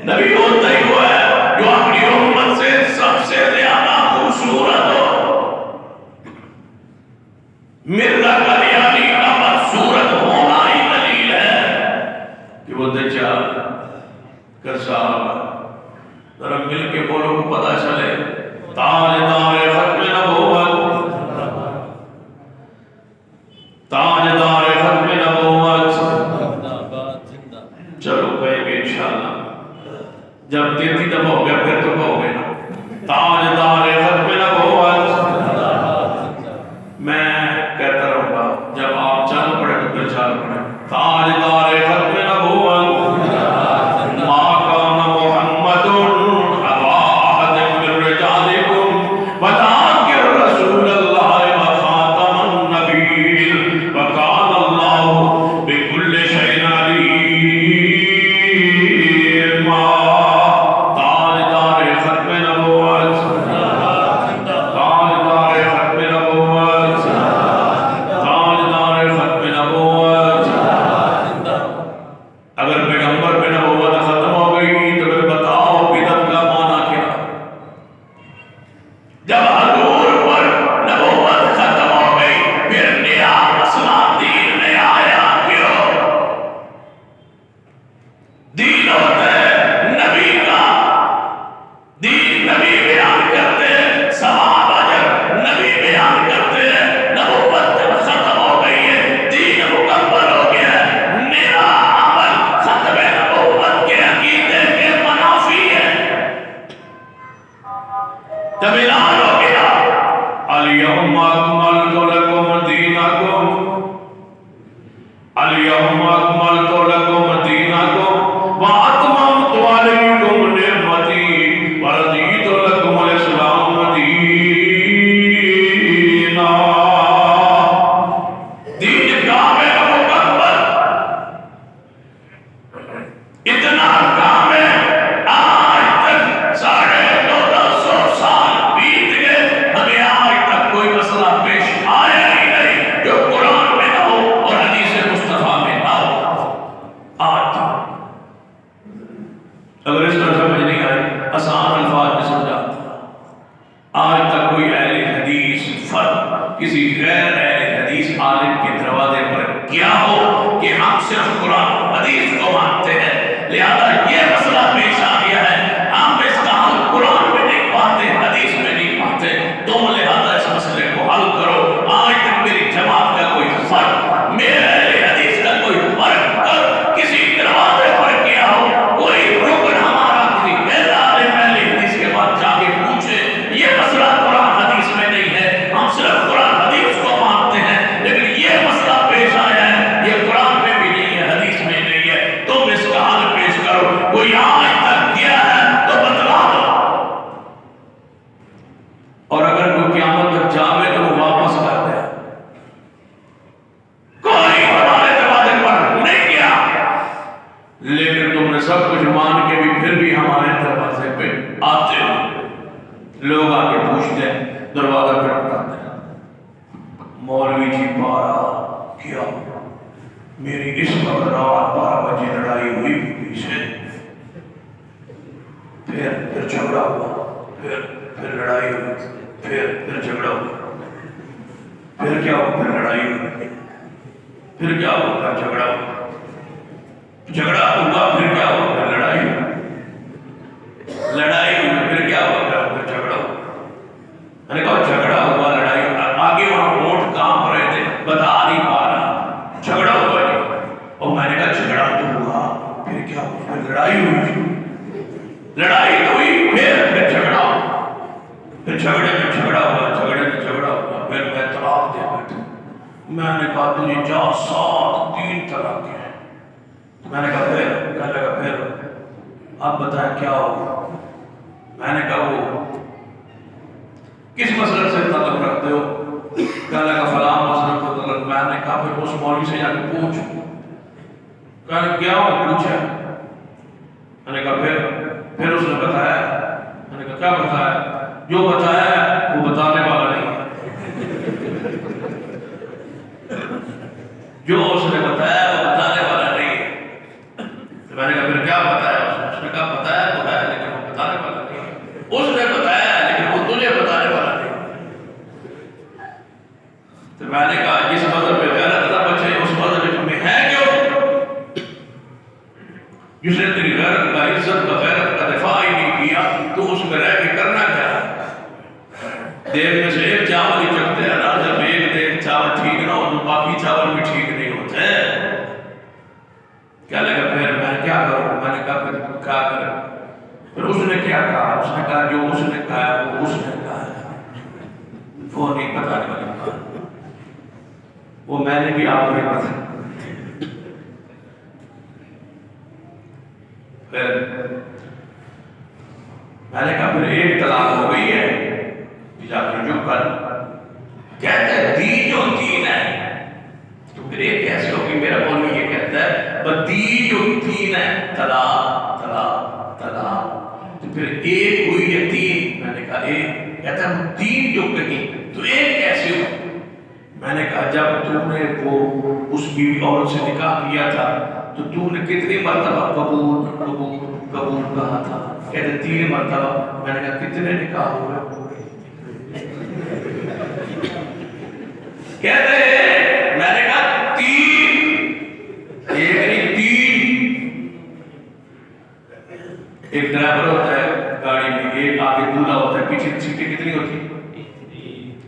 S1: نبی ہوتا ہی وہ ہے جو اپنی امت سے سب سے زیادہ خوبصورت ہو. مرزا قادیانی کا بدصورت ہونا ہی دلیل ہے کہ وہ دجال کا صاحب. ذرا مل کے بولو کو پتہ چلے. تاجدار ختم نبوت، تاجدار ختم نبوت. چلو کہیں گے انشاءاللہ. جب 33 دفعہ ہو گیا پھر تو کہو گے نا تاجدار ختم نبوت. میں کہتا رہوں گا جب آپ چل پڑے تو پھر چل پڑے. تاجدار ختم نبوت ما کان محمد ابا احد من رجالکم ولکن رسول اللہ وخاتم النبیین وکان اللہ بکل شیء علیم. تاجدار ختم نبوت، تاجدار ختم نبوت، تاجدار ختم نبوت. اگر پیغمبر پہ نبوت ختم ہو گئی تو پھر بتاؤ بدعت کا معنی کیا؟ جب حضور پر نبوت ختم ہو گئی پھر نیا مسئلہ دین میں آیا کیوں؟ دین ہوتا ہے نبی کا. دین نبی بیان کرتے ثواب اجر جب اعلان ہو گیا الیوم اکملت لکم دینکم، الیوم اکملت لکم دینکم واتممت علیکم نعمتی ورضیت لکم الاسلام دینا۔ دین کامل مکمل، اتنا کامل، آج تک 1450 سال بیت گئے، ہمیں آج تک کوئی مسئلہ پیش آیا ہی نہیں جو قرآن میں نہ ہو اور حدیث مصطفیٰ میں نہ ہو۔ آج تک اگر اس طرح سمجھ نہیں آئی آسان الفاظ میں سمجھاتا، آج تک کوئی اہل حدیث فرد کسی غیر اہل حدیث عالم کے دروازے پر کیا ہو کہ ہم صرف قرآن حدیث کو مانتے ہیں، لہذا یہ مسئلہ پیش آ گیا ہے، ہم اس کا حل قرآن میں نہیں پاتے، حدیث میں نہیں پاتے، تم لہذا اس مسئلے کو حل کرو۔ آج تک میری جماعت کا کوئی فرد، میرے اہل حدیث کا کوئی فرد کسی دروازے پر کیا ہو، کوئی رکن ہمارا کسی غیر عالم اہل حدیث کے بعد جا کے پوچھے یہ مسئلہ قرآن حدیث میں نہیں ہے، ہم صرف قرآن حدیث کو مانتے ہیں، لیکن یہ مسئلہ پیش آیا ہے، یہ قرآن میں بھی نہیں ہے، حدیث میں نہیں ہے، تم اس کا حل پیش کرو۔ کوئی آج تک کیا ہے تو بتلا دو، اور اگر کوئی قیامت تک جاوے تو وہ واپس کر دے۔ کوئی ہمارے دروازے پر نہیں گیا، لیکن تم نے سب کچھ مان کے بھی پھر بھی ہمارے دروازے پہ آتے ہو۔ لوگ آکے پوچھتے ہیں، دروازہ کھٹکھٹاتے ہیں، مولوی جی پارا کیا میری اس وقت رات 12 بجے لڑائی ہوئی بیوی سے، پھر جھگڑا ہوا، پھر لڑائی ہوئی، پھر جھگڑا ہوا، پھر کیا ہوا، پھر لڑائی ہوئی، پھر کیا ہوا، پھر جھگڑا ہوا، جھگڑا ہوا، پھر کیا ہوا، پھر لڑائی ہوئی، لڑائی ہوئی، پھر کیا ہوا، پھر جھگڑا ہوا۔ میں نے کہا جھگڑا ہوا، لڑائی ہوا، آگے وہاں ہونٹ کانپ رہے تھے، بتا نہیں پا رہا، جھگڑا ہوا جی، اور میں نے کہا جھگڑا تو ہوا، پھر کیا ہوا، پھر لڑائی ہوئی، لڑائی ہوئی، پھر جھگڑا ہوا، پھر جھگڑے میں جھگڑا ہوا، جھگڑے میں جھگڑا ہوا، پھر میں طلاق دے بیٹھا۔ میں نے کہا تجھے جا 7 طلاق ہیں۔ میں نے کہا پھر، کہنے لگا پھر آپ بتائیں کیا ہوگا۔ میں نے کہا وہ کس مسئلے سے تعلق رکھتے ہو؟ کہنے لگا فلاں مسئلے کو تعلق۔ میں نے کہا پھر اس مولوی سے جا کے پوچھ۔ کہنے کیا ہو پوچھا؟ میں نے کہا پھر اس نے بتایا۔ میں نے کہا کیا بتایا؟ جو بتایا ہے وہ بتانے والا نہیں ہے، جو اس نے بتایا وہ بتانے والا نہیں ہے۔ تو میں نے کہا پھر کیا بتایا؟ اس نے کہا بتایا تو ہے لیکن وہ بتانے والا نہیں ہے۔ اس نے بتایا لیکن وہ تجھے بتانے والا نہیں ہے۔ تو میں نے کہا جس مذہب میں غیرت نہ بچے اس مذہب میں تمہیں ہے کیوں؟ جس نے تیری غیرت کا، عزت کا، غیرت کا دفاع ہی نہیں کیا تو اس میں رہ کے کرنا کیا؟ دیگ میں سے ایک چاول ہی چکتے ہیں نا، جب ایک دیگ چاول ٹھیک نہ ہو تو باقی چاول بھی ٹھیک نہیں ہوتے۔ کیا لگا پھر میں کیا کروں؟ میں نے کہا پھر کیا کریں؟ پھر اس نے کیا کہا؟ اس نے کہا جو اس نے کہا وہ اس نے کہا ہے، وہ نہیں بتانے والی بات، وہ میں نے بھی آپ کو نہیں پتا۔ پھر میں نے کہا پھر ایک طلاق ہو گئی ہے، جا کے جو کر کہتا ہے دین جو دین ہے، تو پھر ایک کیسے ہوگی؟ میرا مولوی یہ کہتا ہے دین جو دین ہے طلاق طلاق طلاق، تو پھر ایک ہوئی یا 3؟ میں نے کہا ایک۔ کہتا ہے دین جو کہیں تو ایک کیسے ہو؟ میں نے کہا جب تم نے وہ اس بیوی عورت سے نکاح کیا تھا تو تم نے کتنی مرتبہ قبول قبول قبول کہا تھا؟ کہتے 3 مرتبہ۔ میں نے کہا کتنے نکاح ہوئے؟ کہتے ہیں میں نے کہا 3، ایک نہیں 3۔ ایک ڈرائیور ہوتا ہے گاڑی میں، ایک آگے دولہا ہوتا ہے، پیچھے سیٹیں کتنی ہوتی ہیں؟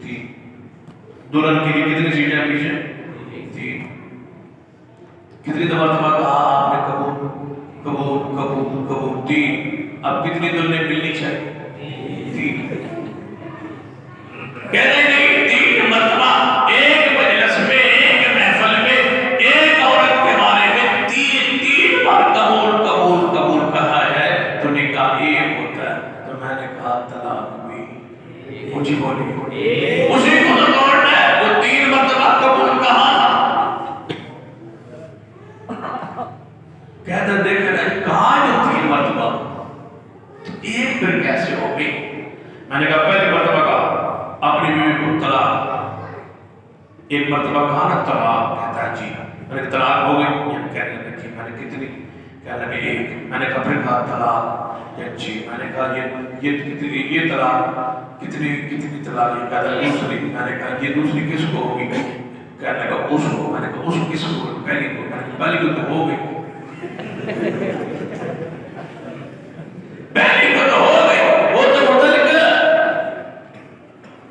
S1: 3۔ دلہن کے لیے کتنی سیٹیں ہیں پیچھے؟ 3۔ کتنی مرتبہ کہا آپ نے قبول قبول قبول قبول؟ 3۔ اب کتنی دلہنیں ملنی چاہیے؟ 3۔ اونچی بولی اسی کو تو توڑنا ہے وہ 3 مرتبہ قبول کہا کہتا دیکھا نا کہاں جو 3 مرتبہ ایک پھر کیسے ہو گئی میں نے کہا پہلی مرتبہ کہا اپنی بیوی کو طلاق ایک مرتبہ کہا نا طلاق کہتا ہے جی میں نے طلاق ہو گئی یعنی کہنے لگا جی میں نے کتنی کہنے لگا ایک میں نے کہا پھر کہا طلاق یا جی میں نے کہا یہ طلاق کتنی طلاق یہ کہتا ہے دوسری میں نے کہا یہ دوسری کس کو ہوگی کہنے لگا اس کو میں نے کہا اس کس کو پہلی کو میں نے کہا پہلی کو تو ہو گئی پہلی کو تو ہو گئی وہ تو متعلق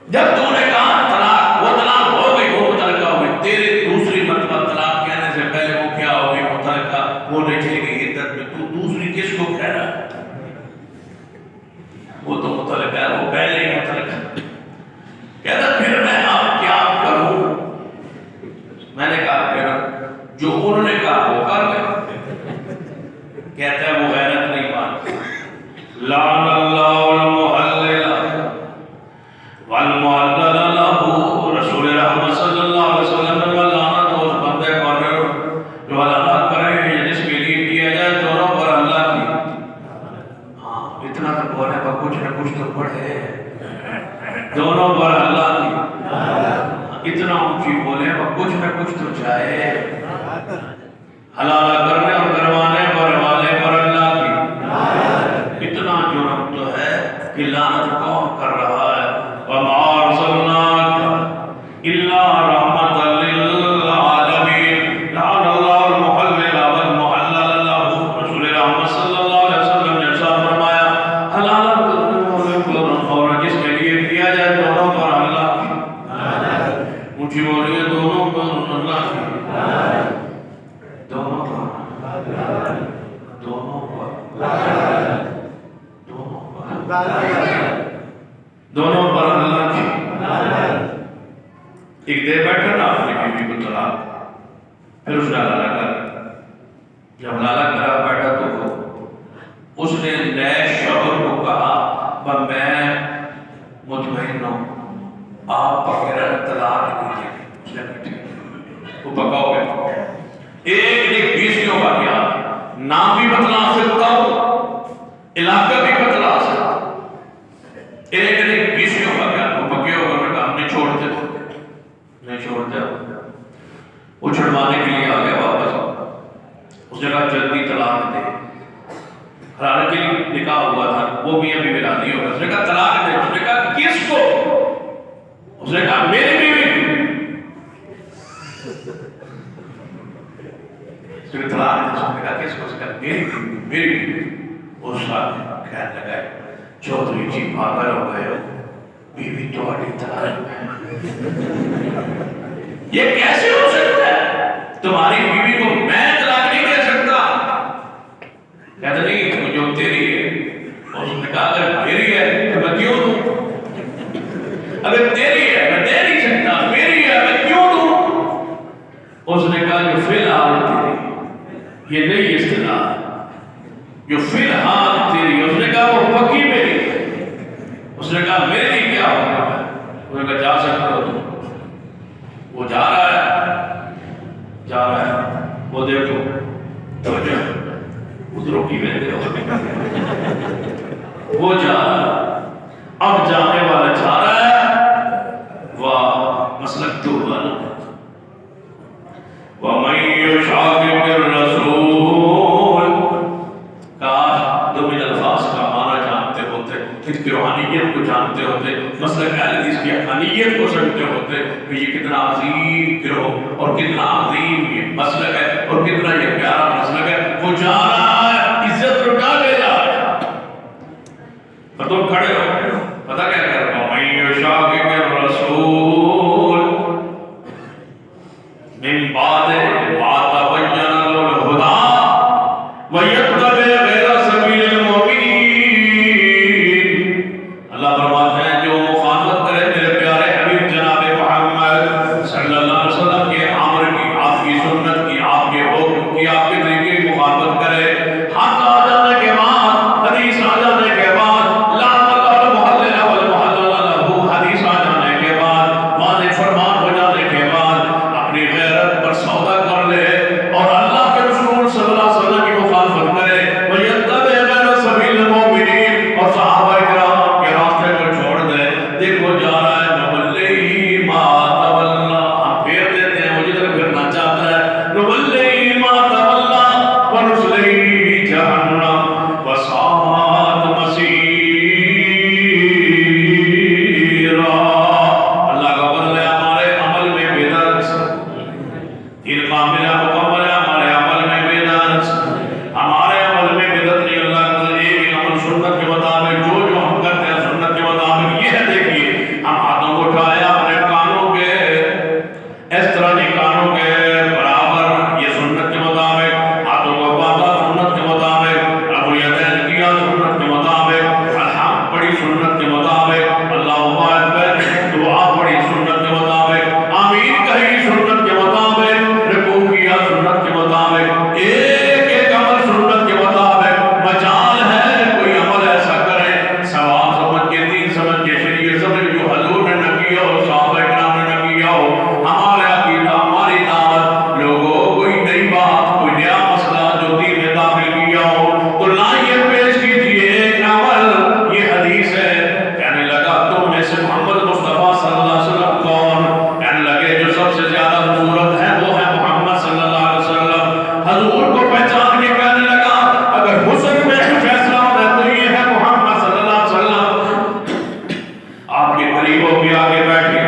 S1: جب تو نے کہا طلاق وہ طلاق ہو گئی وہ متعلقہ ہو گئی تیرے دوسری مرتبہ طلاق کہنے سے پہلے وہ کیا ہو گئی متعلقہ وہ نہیں چلے گئی عدت میں تو دوسری کس کو کہہ رہا ہے وہ تو متعلقہ ہے وہ پہلے ہی متعلقہ کہتا پھر میں اب کیا کروں میں نے کہا پھر جو انہوں نے کہا وہ کر لے کہتا ہے وہ غیرت نہیں مانتی لعن اللہ المحلل والمحلل له رسول رحمت صلی اللہ علیہ وسلم نے لعنت اس بندے پر جو اللہ کرے جس کے لیے کیا جائے دونوں پر اللہ کی ہاں اتنا تو بولے پر کچھ نہ کچھ تو پڑھے دونوں پر اللہ کی اتنا اونچی بولے پر کچھ نہ کچھ تو چاہے حلال کرنے اور کروانے پر والے پر اللہ کی اتنا جرم تو ہے کہ لعنت کون کر رہا ہے وَمَا أَرْسَلْنَاكَ إِلَّا رَحْمَةً لِلْعَالَمِينَ لَعَنَ اللَّهُ الْمُحَلِّلَ وَالْمُحَلَّلَ لَهُ رسول رحمت صلی اللہ علیہ وسلم نے ارشاد فرمایا حلال اور جس کے لیے کیا جائے دونوں پر اللہ کی اونچی بولیے دونوں پر اللہ کی دونوں پر دونوں پر اللہ کی ایک دے بیٹھا نا اپنی بیوی کو طلاق پھر اس نے لالا کر جب لالا کرا بیٹھا تو اس نے نئے شوہر کو کہا میں مطمئن ہوں آپ وغیرہ طلاق دیجیے وہ پکاؤ گے ایک بیسیوں کا کیا نام بھی بتلا سکتا ہوں علاقہ بھی بتلا سکتا ہوں ایک بیسیوں کا کیا وہ پکے ہوگا میں کہا ہم نے چھوڑ دے نہیں چھوڑتے وہ چھڑوانے کے لیے آ گیا واپس اس نے کہا جلدی طلاق دے حرارت کے لیے نکاح ہوا تھا وہ میاں بیوی راضی ہو گیا اس نے کہا طلاق دے اس نے کہا کس کو اس نے کہا میری بیوی اس نے کہا کس کو اس نے کہا میری بیوی اس وقت کہنے لگا چودھری جی پاگل ہو گئے ہو بیوی تو اڈی طلاق یہ کیسے ہو سکتا ہے تمہاری بیوی کو میں طلاق نہیں دے سکتا کہتا نہیں جو تیری ہے اس نے کہا اگر میری ہے تو میں کیوں دوں اگر تیری ہے میں دے نہیں سکتا میری ہے میں کیوں دوں اس نے کہا جو فی الحال تیری یہ نئی اصطلاح جو فی الحال تیری اس نے کہا وہ پکی میری اس نے کہا میرے لیے کیا ہوگا اس نے کہا جا سکتے ہو تم وہ جا رہا ہے وہ دیکھو توجہ ادھروں کی میں دیکھو وہ جا رہا ہے اب جانے والا جا رہا ہے واہ مسلک تو والا وَمَن يُشَاقِقِ الرَّسُولَ کاش دو من الفاظ کا معنی جانتے ہوتے اس کی روحانیت کو جانتے ہوتے مسلک اہل حدیث کی حقانیت کو سمجھتے ہوتے کہ یہ کتنا عظیم گروہ اور کتنا عظیم یہ مسلک ہے اور کتنا یہ پیارا مسلک ہے وہ جا رہا ہے عزت لٹا لے رہا ہے اور تم کھڑے ہو پتہ کیا کر رہا ہوں وَمَن يُشَاقِقِ الرَّسُولَ من بعد ما تبين له الهدى ويتبع غير سبيل المؤمنين اللہ فرماتے ہیں جو مخالفت کرے میرے پیارے حبیب جناب محمد صلی اللہ علیہ وسلم کے امر کی آپ کی سنت کی آپ کے حکم کی آپ کے طریقے کی مخالفت کرے دیکھو جا رہا ہے نولی ما تولا، ہم پھیر دیتے ہیں وہ جدھر پھرنا چاہتا ہے، نولی ما تولا ونصلی جہنم وساءت مصیرا۔ اللہ کا فضل ہے ہمارے عمل میں بیدرس، دین کامل مکمل ہے ہمارے عمل میں بیدرس، ہمارے عمل میں بدعت نہیں۔ اللہ کا ایک عمل سنت کے مطابق جو جو ہم کرتے ہیں سنت کے مطابق یہ ہے، دیکھیے ہم ہاتھوں کو اٹھائے اپنے کانوں کے اس طرح نہیں، کانوں کے برابر یہ سنت کے مطابق، ہاتھوں کو باندھا سنت کے مطابق، رفع الیدین کیا سنت کے مطابق، الحمد پڑھی سنت کے مطابق، اللہ اکبر دعا پڑھی سنت کے مطابق، آمین کہی سنت کے مطابق، رکوع کیا سنت کے مطابق، ایک ایک عمل سنت کے مطابق۔ مجال ہے کوئی عمل ایسا کرے ثواب سمجھ کے، دین سمجھ کے، شریعت سمجھ کے، جو حضور نے نہ کیا ہو، صحابہ کرام نے نہ کیا ہو، ہمارے عقیدہ ہماری دعوت، لوگوں کوئی نئی بات کوئی نیا مسئلہ جو دین میں داخل کیا ہو تو لائیے پیش کیجئے ایک عمل۔ یہ حدیث ہے، کہنے لگا تم میں سے محمد مصطفیٰ صلی اللہ علیہ وسلم کون؟ کہنے لگے جو سب سے زیادہ خوبصورت ہے وہ ہے محمد صلی اللہ علیہ وسلم۔ حضور کو پہچان کے کہنے لگا اگر حسن میں فیصلہ ہوتا تو یہ ہے محمد صلی اللہ علیہ وسلم۔ آپ کے قریب ہو کے آگے بیٹھے،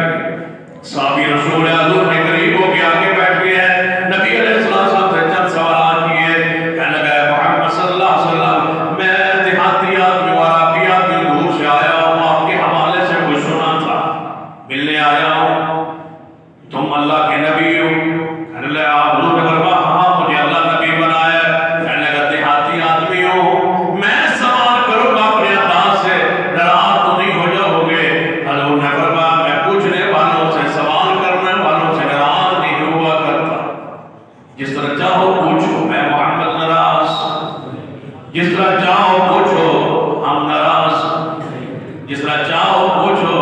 S1: صحابی رسول حضور کے قریب ہو کے آگے بیٹھ گئے ہیں، نبی علیہ السلام سے چند سوالات کیے، کہنے لگا محمد صلی اللہ علیہ وسلم میں دیہاتی آدمی اور عراقی آدمی دور سے آیا ہوں، آپ کے حوالے سے کچھ سنا تھا، ملنے آیا ہوں، تم اللہ کے نبی ہو؟ کہنے لگا آپ حضور نے فرمایا ہاں مجھے اللہ نبی بنایا ہے۔ کہنے لگا دیہاتی آدمی ہو، میں سوال کروں گا اپنے انداز سے، ناراض تو نہیں ہو جاؤ گے؟ حضور نے فرمایا میں پوچھنے والوں سے، سوال کرنے والوں سے ناراض نہیں ہوا کرتا، جس طرح چاہو پوچھو، میں محمد ناراض، جس طرح چاہو پوچھو ہم ناراض، جس طرح چاہو پوچھو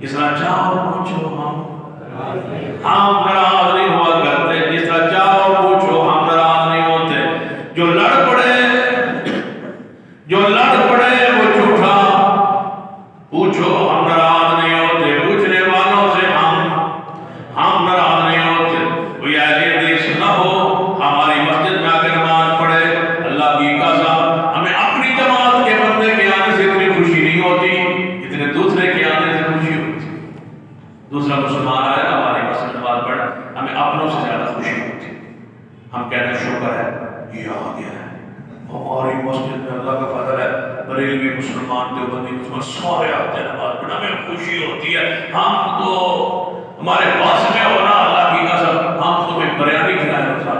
S1: جس طرح چاہو پوچھو ہم ناراض نہیں ہوا کرتے، جس طرح چاہو پوچھو ہم ناراض نہیں ہوتے۔ جو لڑ پڑے وہ جھوٹا، پوچھو ہم ناراض نہیں ہوتے، پوچھنے والوں سے ہم ناراض نہیں ہوتے۔ کوئی اہل حدیث نہ ہو ہماری مسجد میں آ کے نماز پڑھے، اللہ کی قسم ہمیں اپنی جماعت کے بندے کے آنے سے اتنی خوشی نہیں ہوتی اتنے دوسرے کے آنے سے خوشی ہوتی۔ دوسرا مسلمان آئے نا ہماری مسجد نماز پڑھ، ہمیں اپنوں سے زیادہ خوشی ہوتی، ہم کہتے ہیں شکر ہے یہ آ گیا ہے ہماری مسجد میں، اللہ کا فضل ہے، بریلوی مسلمان دیوبندی مسلمان سارے آتے ہیں نماز پڑھنے، ہمیں خوشی ہوتی ہے۔ ہم تو ہمارے پاس میں ہونا اللہ کی قسم ہم تو میں بریانی کھلائے ہوتا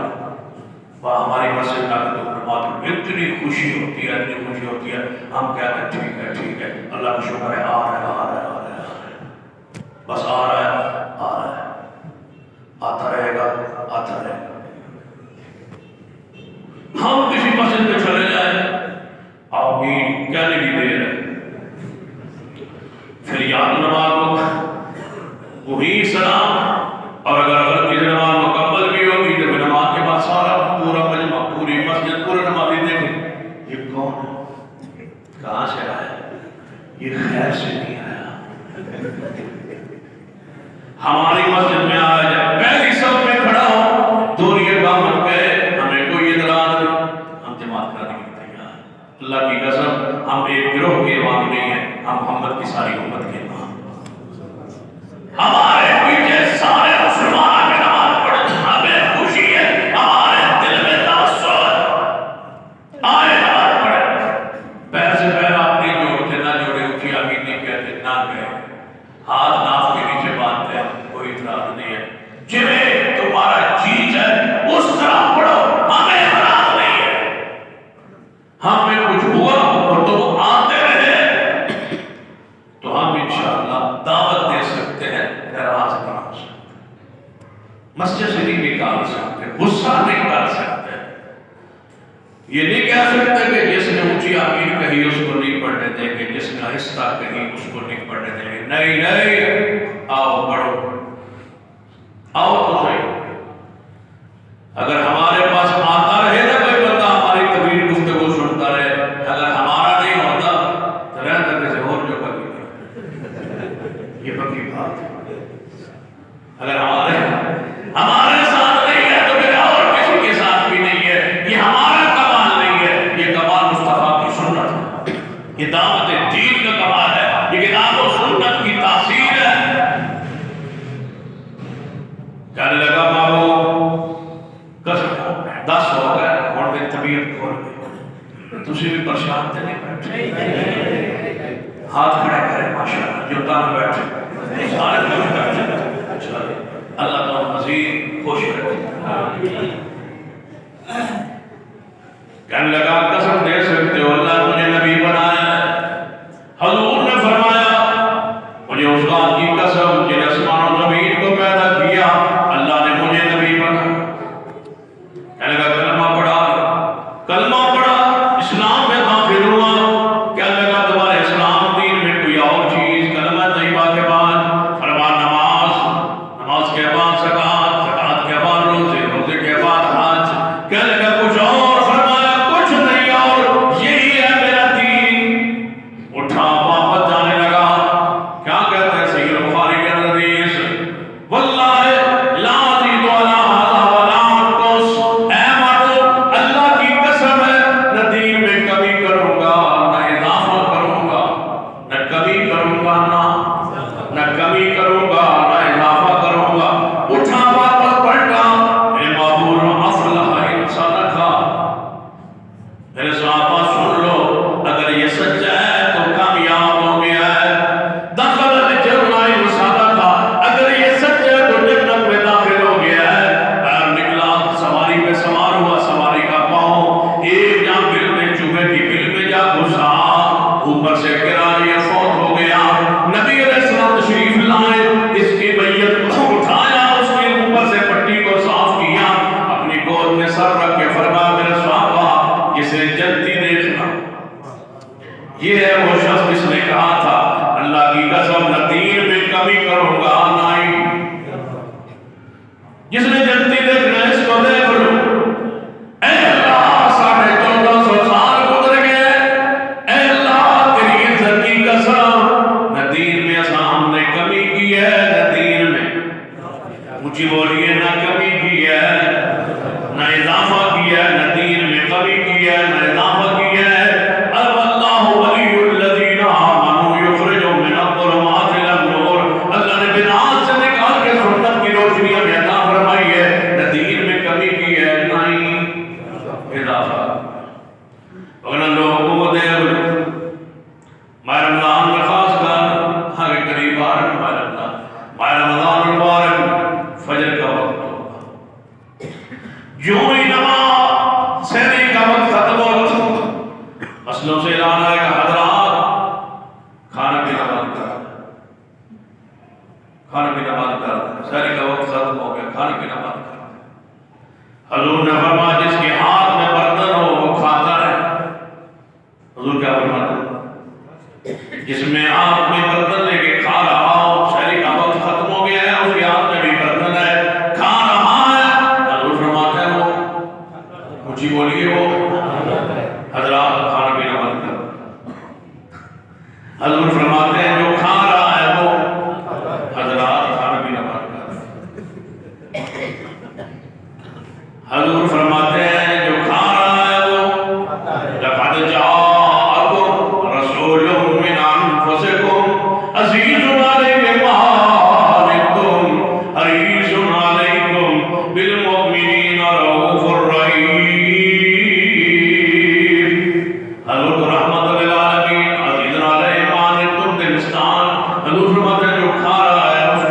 S1: ہماری مسجد میں آتے تو نماز پڑھنے اتنی خوشی ہوتی ہے، اتنی خوشی ہوتی ہے، ہم کہتے ہیں ٹھیک ہے اللہ کا شکر ہے، آ رہا ہے بس آ رہا ہے، آتا رہے گا۔ ہم کسی مسجد میں چلے جائیں آمین کہنے کی دیر ہے، پھر یاد نماز کو وہی سلام، اور اگر غلطی سے نماز مکمل بھی ہوگی تو نماز کے بعد سارا پورا مجمع پوری مسجد پورے نمازی دیکھیں یہ کون ہے، کہاں سے آیا، یہ خیر سے نہیں آیا، ہماری مسجد میں آ جائے پہلی صف میں کھڑا ہو، دوریے کا مت گئے، ہمیں کوئی اعتراض نہیں، ہم جماعت کرانے کے لیے تیار ہیں۔ اللہ کی قسم ہم ایک گروہ کے امام نہیں ہیں، ہم محمد کی ساری امت کے امام، ہمارے پیچھے سارے مسلمان میں نماز پڑھیں، ہمیں خوشی ہے، ہمارے دل میں تاثر آئے نماز پڑھیں، پیر سے پیر آپ نہیں جوڑتے، نہ جوڑے اٹھی آگے نہیں کہتے، نہ کہے، ہاتھ ناف کے نیچے باندھتے ہیں، کوئی اعتراض نہیں ہے، جنہیں تمہارا جی ہے اس طرح پڑھو، ہمیں اعتراض نہیں ہے، ہمیں کچھ ہوا اور تم آتے رہے تو ہم انشاءاللہ دعوت دے سکتے ہیں، اعتراض نہیں ہو سکتے، مسجد سے نہیں نکال سکتے، غصہ نہیں کر سکتے، یہ نہیں کہہ سکتے کہ جس نے اونچی آمین کہی اس کو نہیں پڑھنے دیں گے، جس نے آہستہ کہی اس کو نہیں پڑھنے دیں گے، نہیں آؤ پڑھو، آؤ تو صحیح۔ اگر ہمارے پاس آتا رہے نا کوئی بندہ ہماری طویل گفتگو سنتا رہے، اگر ہمارا نہیں ہوتا تو رہتا کسی اور جو کبھی نہیں، یہ پکی بات ہے. اگر ہمارے ساتھ نہیں ہے تو پھر اور کسی کے ساتھ بھی نہیں ہے. یہ ہمارا کمال نہیں ہے، یہ کمال مصطفیٰ کی سنت ہے، یہ دعوت دین کا کمال ہے، یہ کتاب و سنت کی تاثیر ہے. کہنے لگا بابو قسم 10 ہو گئے اور میری طبیعت کھول گئی. تسی بھی پریشان تھے نہیں بیٹھے، ہاتھ کھڑے کرے ماشاءاللہ جو تان بیٹھے سارے خوش بیٹھے. اللہ تعالیٰ مزید خوش رکھے. کہنے لگا قسم دے سکتے ہو اللہ مجھے نبی بنایا ہے. حضور نے فرمایا مجھے اس بات کی قسم جن آسمان و زمین کو پیدا کیا اللہ نے مجھے نبی بنایا. کہنے لگا کلمہ پڑھا اسلام میں داخل ہوا. کہنے لگا تمہارے اسلام دین میں کوئی اور چیز کلمہ طیبہ کے بعد فرما نماز کے بعد زکات کے بعد روزے کے بعد حج. کہنے لگا کچھ اور؟ فرمایا کچھ نہیں اور یہی ہے میرا دین. اٹھا واپس جانے لگا. کیا کہتے ہیں صحیح بخاری کے حدیث واللہ لا ازید علی ھذا ولا انقص. اے مانو اللہ کی قسم ہے نہ دین میں کمی کروں گا نہ اضافہ کروں گا، نہ کمی کروں گا نہ کمی کروں گا نہ اضافہ کروں گا. اٹھا واپس پلٹا. اے معبود افلح ان صدقہ. میرے صحابہ سن لو اگر یہ سچا ہے تو کامیاب ہو گیا ہے. دخل الجنہ ان صدقہ. اگر یہ سچ ہے تو جنت میں داخل ہو گیا ہے. پیر نکلا سواری پہ سوار ہوا، سواری کا پاؤں ایک جہاں بل میں چوہے کی بل میں جا گھسا، اوپر سے گرا، یہ فوت ہو گیا. نبی علیہ السلام تشریف لائے، اس کی میت کو اٹھایا، اس کے اوپر سے پٹی کو صاف کیا، اپنی گود میں سر رکھ کے فرمایا میرے صحابہ جسے جلتی دیکھنا. یہ ہے وہ شخص جس نے کہا تھا اللہ کی قسم نہ دین میں کمی کروں گا نہ ہی. جس نے جلتی دیکھنا اس کو دیکھ لو. اے اللہ 1450 سال گزر گئے. اے اللہ تیری عزت کی قسم نہ دین میں ہم نے کمی کی ہے نہ دین میں مجھے بولیے نہ کمی کی ہے نہ اضافہ کیا ہے. نہ دین میں کمی کی ہے نہ اضافہ کیا ہے. اب اللہ ولی الذین آمنوا یخرجهم من الظلمات الی النور. اللہ نے بدعات سے نکال کے سنت کی روشنی ہمیں عطا فرمائی ہے. نہ دین میں کمی کی ہے نہ ہی اضافہ. اگر لوگوں کو دے ماہ رمضان میں خاص کر ہر قریب آ رہا ماہ رمضان المبارک فجر کا وقت ہوگا. یوں ہی نماز سحری کا وقت ختم ہوگا. مسلوں سے اعلان آئے گا حضرات کھانا پینا بند کر دیں. سحری کا وقت ختم ہو گیا، کھانا پینا بند کر دیں. حضور نے فرمایا جس کے ہاتھ میں برتن ہو وہ کھاتا رہے. حضور کیا فرماتے ہیں؟ جس میں آپ میں برتن لے کے کھا رہا ہو، سحری کا وقت ختم ہو گیا ہے، اس کے ہاتھ میں بھی برتن ہے، کھا رہا ہے. حضور فرماتے ہیں وہ مجھے بولیے وہ حضرات کھانا پینا بند کر. حضور فرماتے ہیں جو کھا رہا ہے وہ حضرات کھانا پینا بند کر. حضور فرماتے ہیں جو کھا رہا ہے وہ لقد جاءکم رسول من انفسکم عزیز علیہ ما عنتم حریص علیکم بالمؤمنین رؤوف الرحیم. حضور رحمت للعالمین عزیز علیہ ما عنتم دلستان. حضور فرماتے ہیں جو کھا رہا ہے اس کو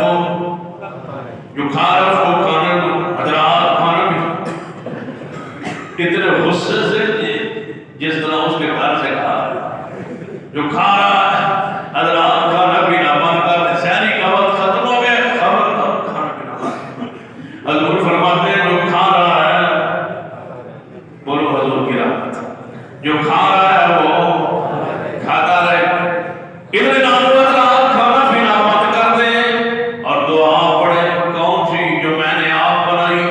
S1: کھانے دو. حضرات کھانا بھی اتنے غصے سے جس طرح اس کے گھر سے کھا جو کھا رہا ہے حضرات کھانا پینا بند کر دے. سحری کا وقت ختم ہو گیا، خبردار کھانا پینا بند. حضور فرماتے ہیں جو کھا رہا ہے بولو حضور کی رحمت. جو کھا رہا ہے وہ کھاتا رہے. ابن نانو حضرات کھانا پینا بند کر دیں اور دعا پڑھے. کون سی؟ جو میں نے آپ بنائی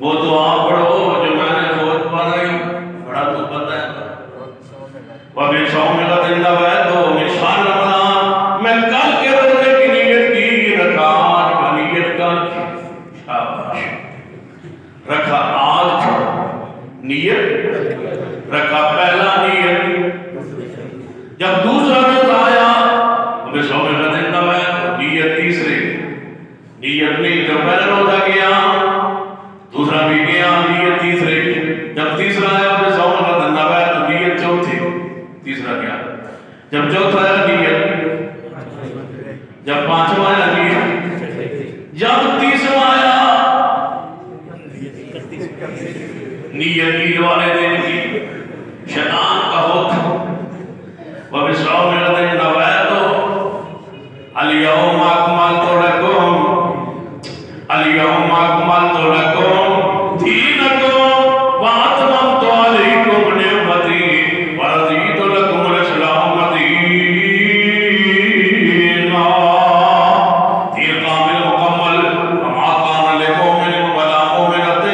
S1: وہ دعا پڑھو جو میں نے خود بنائی. بڑا تو پتہ ہے وَبِصَوْمِ غَدٍ نَوَيْتُ مِنْ جب دوسرا روز آیا بصوم غد نویت، نیت تیسرے، نیت نہیں جب پہلا روزہ کیا دوسرا بھی کیا نیت تیسرے کی، جب تیسرا آیا بصوم غد نویت نیت چوتھی، تیسرا کیا، جب چوتھا آیا نیت، جب پانچواں آیا نیت، جب تیسرا آیا نیت عید والے دن کی، شیطان کا حکم وَبِصَوْمِ غَدٍ نَوَیتُ الْيَوْمَ أَكْمَلْتُ لَكُمْ دِینَکُمْ وَأَتْمَمْتُ عَلَیکُمْ نِعْمَتِی وَرَضِیتُ لَکُمُ الْإِسْلَامَ دِینًا۔ دین کامل مکمل، وَمَا كَانَ لِمُؤْمِنٍ وَلَا مُؤْمِنَةٍ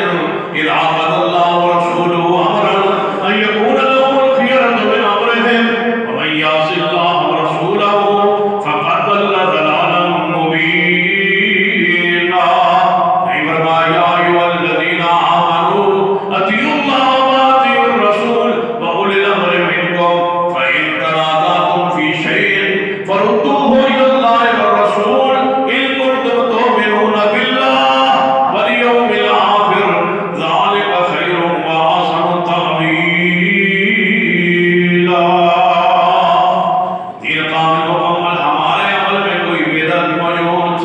S1: إِذَا قَضَى اللَّهُ وَرَسُولُهُ أَمْرًا أَن يَكُونَ لَهُمُ الْخِيَرَةُ مِنْ أَمْرِهِمْ وَمَن يَعْصِ اللَّهَ وَرَسُولَهُ فَقَدْ ضَلَّ ضَلَالًا مُبِينًا۔ يا أيها الذين آمنوا أطيعوا الله وأطيعوا الرسول وأولي الأمر منكم فإن تنازعتم في شيء فردوه إلى الله والرسول إن كنتم تؤمنون بالله واليوم الآخر ذلك خير وأحسن تأويلا۔ دین کامل مکمل، ہمارے عمل میں کوئی بدعت موجود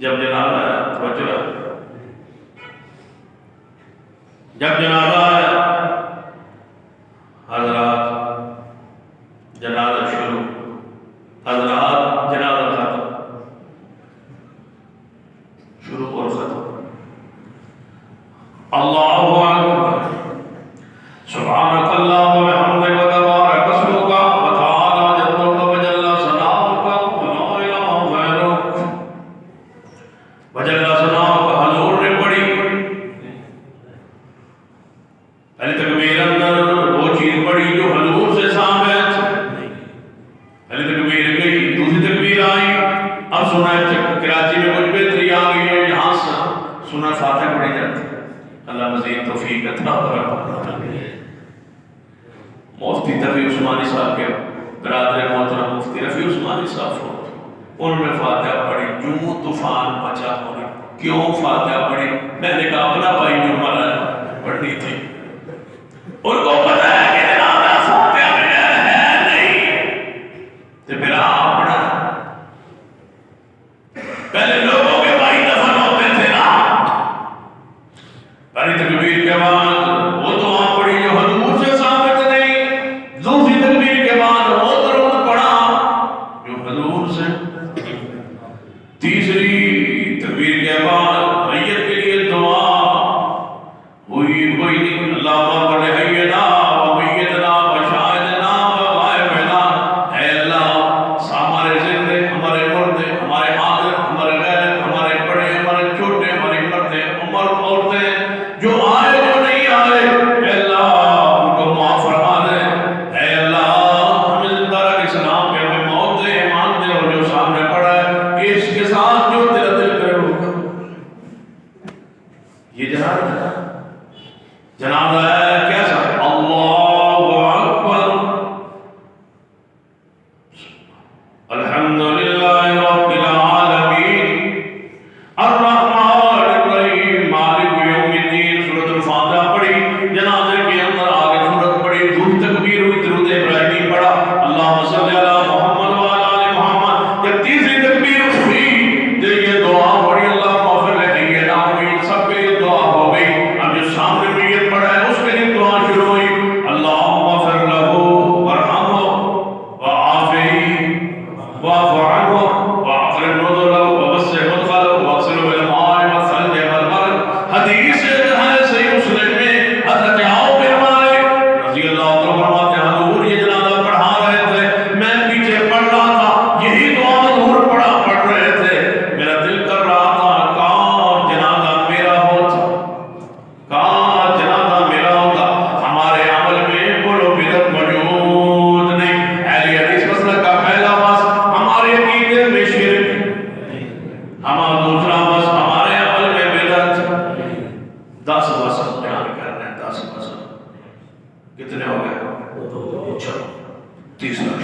S1: جب جنازہ آیا توجہ، جب جنازہ آیا حضرات جنازہ شروع، حضرات جنازہ ختم، شروع اور ختم، اللہ اکبر، سبحانک اللہم وبحمدک وتبارک اسمک وتعالی جدک وجل ثناؤک ولا الہ غیرک۔ وجل ثناؤک، حضور نے پڑھی پہلی تکبیر اندر وہ چیز پڑھی جو حضور سے ثابت، پہلی تکبیر گئی دوسری تکبیر آئی، اب سنا کراچی میں کچھ بہتری آ گئی ہے، یہاں سنا فاتحہ پڑھی جاتی، اللہ مزید توفیق عطا فرمائے۔ مفتی تقی عثمانی صاحب کے برادر محترم مفتی رفیع عثمانی صاحب، انہوں نے فاتحہ پڑھی، جو طوفان مچا ہونے، کیوں فاتحہ پڑھی؟ میں نے کہا اپنا بھائی جو ہمارا پڑھنی تھی، ان کو پتہ ہے کہ جنازہ فاتحہ بغیر ہے نہیں، تو پھر آپ پڑھا، پہلے لوگوں کے بھائی دفن ہوتے تھے نا، پہلی تکبیر کے بعد وہ دعا پڑھی جو حضور سے ثابت نہیں، دوسری تکبیر کے بعد وہ درود پڑھا جو حضور سے، تیسری تکبیر کے بعد میت کے لیے دعا ہوئی کوئی نہیں، اللہم بڑھ حینا و میتنا و شاہدنا و غائبنا، اے اللہ ہمارے زندے، ہمارے مردے، ہمارے حاضر، ہمارے غائب، ہمارے بڑے، ہمارے چھوٹے، ہماری مردیں، عورتیں جو آئے جو نہیں آئے، اے اللہ ان کو معاف فرما دے، اے اللہ ہمیں زندہ رکھ اسلام پہ، ہمیں موت دے، ایمان دے، اور جو سامنے پڑا ہے اس کے ساتھ جو تیرا دل کرے ہوگا۔ یہ جنازہ ہے کیسا؟ اللہ اکبر، الحمدللہ رب العالمین الرحمن الرحیم مالک یوم الدین، سورۃ الفاتحہ پڑھی، جنازے کے اندر آگے سورت پڑھی، دوسری تکبیر ہوئی، درود ابراہیمی پڑھا، اللہم صلی علی محمد وعلی آل محمد، جب تیسری تکبیر ہوئی تو یہ دعا پڑھی، اللہم اغفر لحینا امین، سب کے لیے دعا ہو گئی، اب جو سامنے میت پڑھا ہے اس کے لیے دعا شروع ہوئی، اللہم اغفر لہو وارحمہ وعافہ واعف عنہ واکرم نزلہ ووسع مدخلہ واغسلہ بالماء والثلج والبرد۔ حدیث ہے صحیح مسلم میں، حضرت عوف بن مالک رضی اللہ عنہ فرماتے ہیں حضور یہ جنازہ پڑھا رہے تھے، میں پیچھے پڑھ رہا تھا، یہی دعا حضور پڑھ رہے تھے، میرا دل کر رہا تھا کاش جنازہ میرا ہوتا، کاش جنازہ میرا ہوتا۔ ہمارے عمل میں کوئی بدعت موجود نہیں، اہل حدیث مسلک کا پہلا بس ہمارے عقیدے میں شرک، ہمارا دوسرا بس ہمارے عمل میں بدعت۔ 10 بس بیان کر رہے ہیں، 10 بس کتنے ہو گئے؟ تیسرا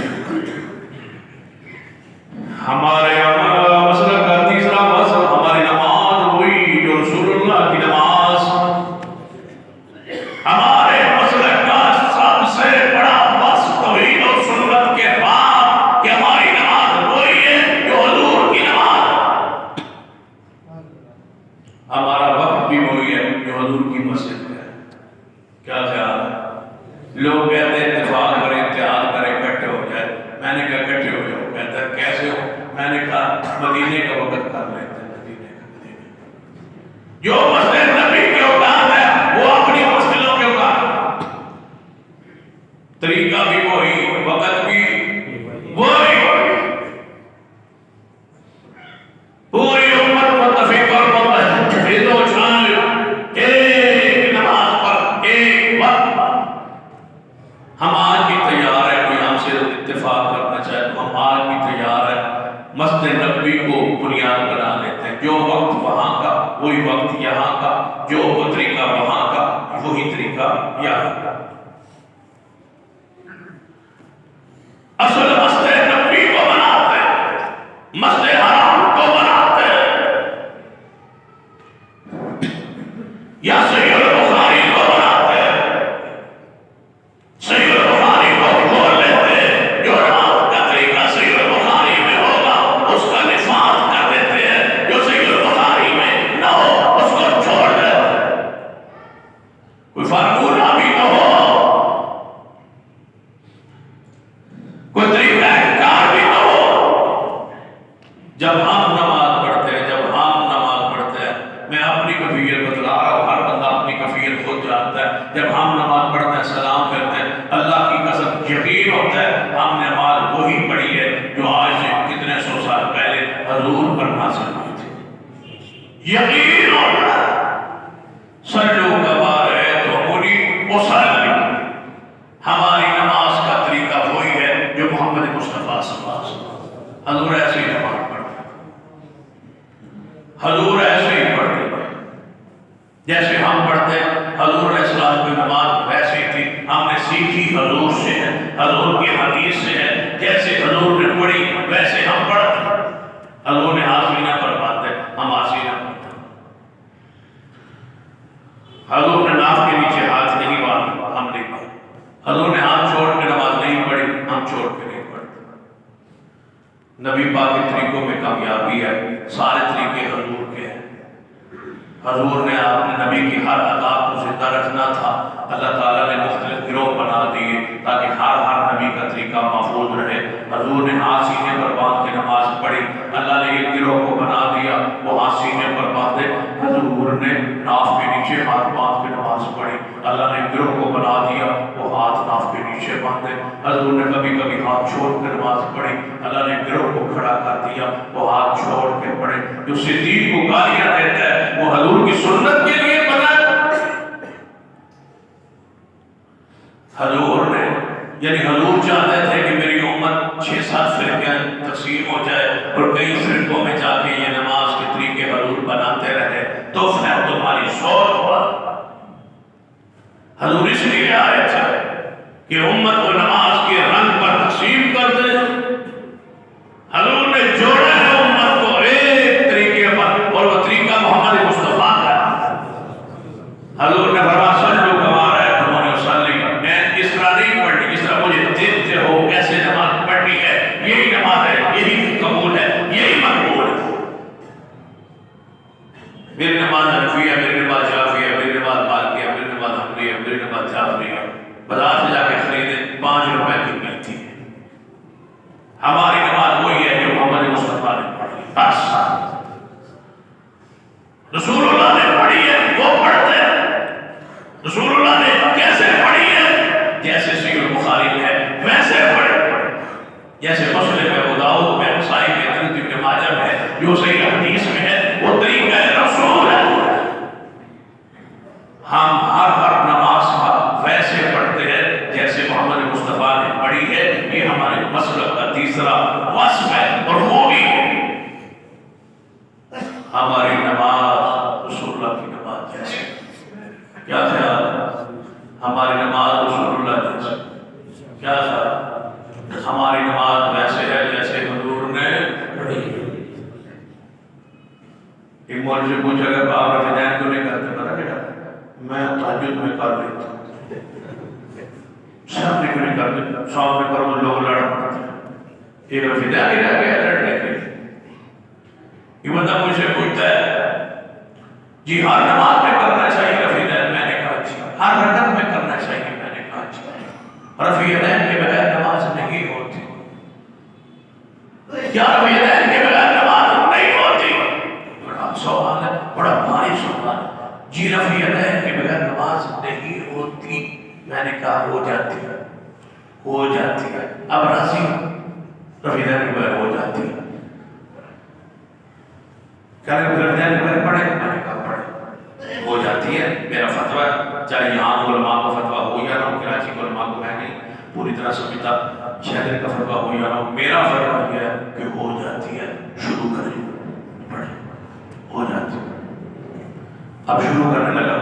S1: ہمارے مسئلہ کا تیسرا مسئلہ ہماری نماز ہوئی جو رسول اللہ کی نماز. ہمارے مسئلہ کا سب سے بڑا مسئلہ توحید اور سنت کے بعد کہ ہماری نماز وہی ہے جو حضور کی نماز. ہمارا وقت بھی وہی ہے جو حضور کی مسجد ہے. کیا خیال ہے؟ لوگ کہتے ہیں اتفاق کریں اتحاد کریں اکٹھے ہو جائے. میں نے کہا اکٹھے ہو جاؤ. کہتا ہے کیسے ہو؟ میں نے کہا مدینے کا وقت کر لیتے ہیں. مدینے کا جو مسجد نبی کے اوقات ہے وہ اپنی مسجدوں کے اوقات. طریقہ بھی وہی، وقت بھی وہی. پوری امت متفق اور متحد و شامل ایک نماز پر ایک وقت. ہم آج بھی تیار ہے، کوئی ہم سے اتفاق کرنا چاہے تو ہم آج بھی تیار ہے. مسجد نبوی کو بنیاد بنا لیتے ہیں. جو وقت وہاں کا وہی وقت یہاں کا، جو طریقہ وہاں کا وہی طریقہ یہاں کا. اصل مسجد نبوی کو بناتے ہیں، مسجد حرام کو بناتے ہیں، یا صحیح البخاری کو بناتے ہیں. صحیح البخاری کو کھول لیتے ہیں، جو نماز کا طریقہ صحیح البخاری میں ہوگا اس کا نفاذ کر دیتے ہیں، جو صحیح البخاری میں نہ ہو اس کو چھوڑ دیتے ہیں. کوئی فارمولہ بھی نہ ہو، کوئی طریقہ کار بھی نہ ہو. جب ہم نماز پڑھتے ہیں، جب ہم نماز پڑھتے ہیں، میں اپنی کیفیت بتلا رہا ہوں، ہر بندہ اپنی کیفیت خود جانتا ہے. جب ہم نماز پڑھتے ہیں، سلام کرتے ہیں، اللہ کی قسم یقین ہوتا ہے ہم نے نماز وہی پڑھی ہے جو آج سے کتنے سو سال پہلے حضور پر نازل ہوئی تھی. یقین ہوتا ہے. صلو کما رأیتمونی اصلی. ہماری نماز کا طریقہ وہی ہے جو محمد مصطفیٰ صلی اللہ علیہ وسلم. حضور ایسے ہی نماز پڑھتے، حضور ایسے ہی پڑھتے جیسے ہم پڑھتے. حضور علیہ السلام کی نماز ویسے تھی، ہم نے سیکھی حضور سے ہے، حضور کی حدیث سے ہے. جیسے حضور نے پڑھی ویسے ہم پڑھتے. حضور نے آسینہ پر باندھے، ہم آسینہ پڑھتے. حضور نے ناف کے نیچے ہاتھ نہیں باندھا، ہم نہیں باندھے. حضور نے ہاتھ چھوڑ کے نماز نہیں پڑھی، ہم چھوڑ کے نہیں پڑھتے. نبی پاک کے طریقوں میں کامیابی ہے. سارے طریقے حضور کے ہیں. حضور نے آپ نے نبی کی ہر ادا کو زندہ رکھنا تھا. اللہ تعالیٰ نے مختلف گروہ بنا دیے تاکہ ہر نبی کا طریقہ محفوظ رہے. حضور نے ہاتھ سینے پر باندھ کے نماز پڑھی، اللہ نے ایک گروہ کو بنا دیا وہ ہاتھ سینے پر باندھے. حضور نے ناف کے نیچے ہاتھ باندھ کے نماز پڑھی، اللہ نے گروہ کو بنا دیا وہ ہاتھ ناف کے نیچے باندھے. حضور نے کبھی کبھی ہاتھ چھوڑ کے نماز پڑھی، اللہ نے گروہ کو کھڑا کر دیا وہ ہاتھ چھوڑ کے پڑھے. جو صدیق کو گالیاں دیتا ہے وہ حضور کی سنت کے لیے بنا. حضور نے یعنی حضور چاہتے تھے کہ میری امت 6-7 فرقے تقسیم ہو جائے اور کئی فرقوں میں جا کے یہ نماز کے طریقے حضور بناتے رہے تو پھر تمہاری سوچ پر. حضور اس لیے آئے تھے کہ امت کو نماز کے رنگ پر تقسیم کر دے. حضور نے جوڑا ہے امت کو ایک طریقے پر اور وہ طریقہ محمد مصطفیٰ کا. حضور نے فرمایا صلو کما رأیتمونی اصلی. میں اس طرح نہیں پڑھنی جس طرح مجھے دیکھتے ہو ایسے نماز پڑھنی ہے. یہی نماز ہے، یہی قبول ہے، یہی مقبول ہے. میری نماز حنفی ہے، میری نماز شافعی ہے، میری نماز مالکی ہے، میری نماز حنبلی ہے، میری نماز جعفری ہے. بازار سے جا کے خریدے 5 روپے کی ملتی ہے. ہماری نماز وہی ہے جو محمد مصطفیٰ نے پڑھی. بس رسول اللہ نے پڑھی ہے وہ پڑھتے ہیں. رسول اللہ نے کیسے پڑھی ہے؟ جیسے صحیح البخاری میں ہے ویسے پڑھے، جیسے مسلم میں، ابو داؤد میں، نسائی میں، ترمذی میں، ماجہ میں، جو صحیح حدیث میں ہے وہ طریقہ رسول ہے. ہم ہر نماز کا ویسے پڑھتے ہیں جیسے محمد مصطفیٰ نے پڑھی ہے. یہ ہمارے مسلک کا تیسرا وصف ہے اور وہ بھی ہماری نماز رسول اللہ کی نماز جیسے. کیا خیال ہے؟ ہماری نماز رسول اللہ جیسے. سامنے کیوں نہیں کرتے؟ سامنے کرو تو لوگ لڑ پڑتے ہیں. ایک رفیع دین ہی رہ گیا لڑنے کے لیے. یہ بندہ مجھ سے پوچھتا ہے جی ہر نماز میں کرنا چاہیے رفیع دین؟ میں نے کہا جی. ہر رکعت میں کرنا چاہیے؟ میں نے کہا جی. رفیع دین کے بغیر نماز نہیں ہوتی. کیا رفیع دین کے بغیر نماز نہیں ہوتی؟ بڑا سوال ہے، بڑا بھاری سوال ہے. جی رفیع دین کے بغیر نماز نہیں ہوتی. میں نے کہا ہو جاتی ہے، ہو جاتی ہے. اب راضی رفیع دین کے بغیر ہو جاتی ہے. کہنے کو رفیع دین کے بغیر پڑھے؟ میں نے کہا پڑھے، ہو جاتی ہے. میرا فتویٰ ہے، چاہے یہاں علماء کا فتویٰ ہو یا نہ ہو، کراچی کے علماء کو میں نہیں پوری طرح سمجھتا، شہر کا فتویٰ ہو یا نہ ہو، میرا فتویٰ یہ ہے کہ ہو جاتی ہے. شروع کریں، پڑھیں، ہو جاتی ہے. اب شروع کرنے لگا.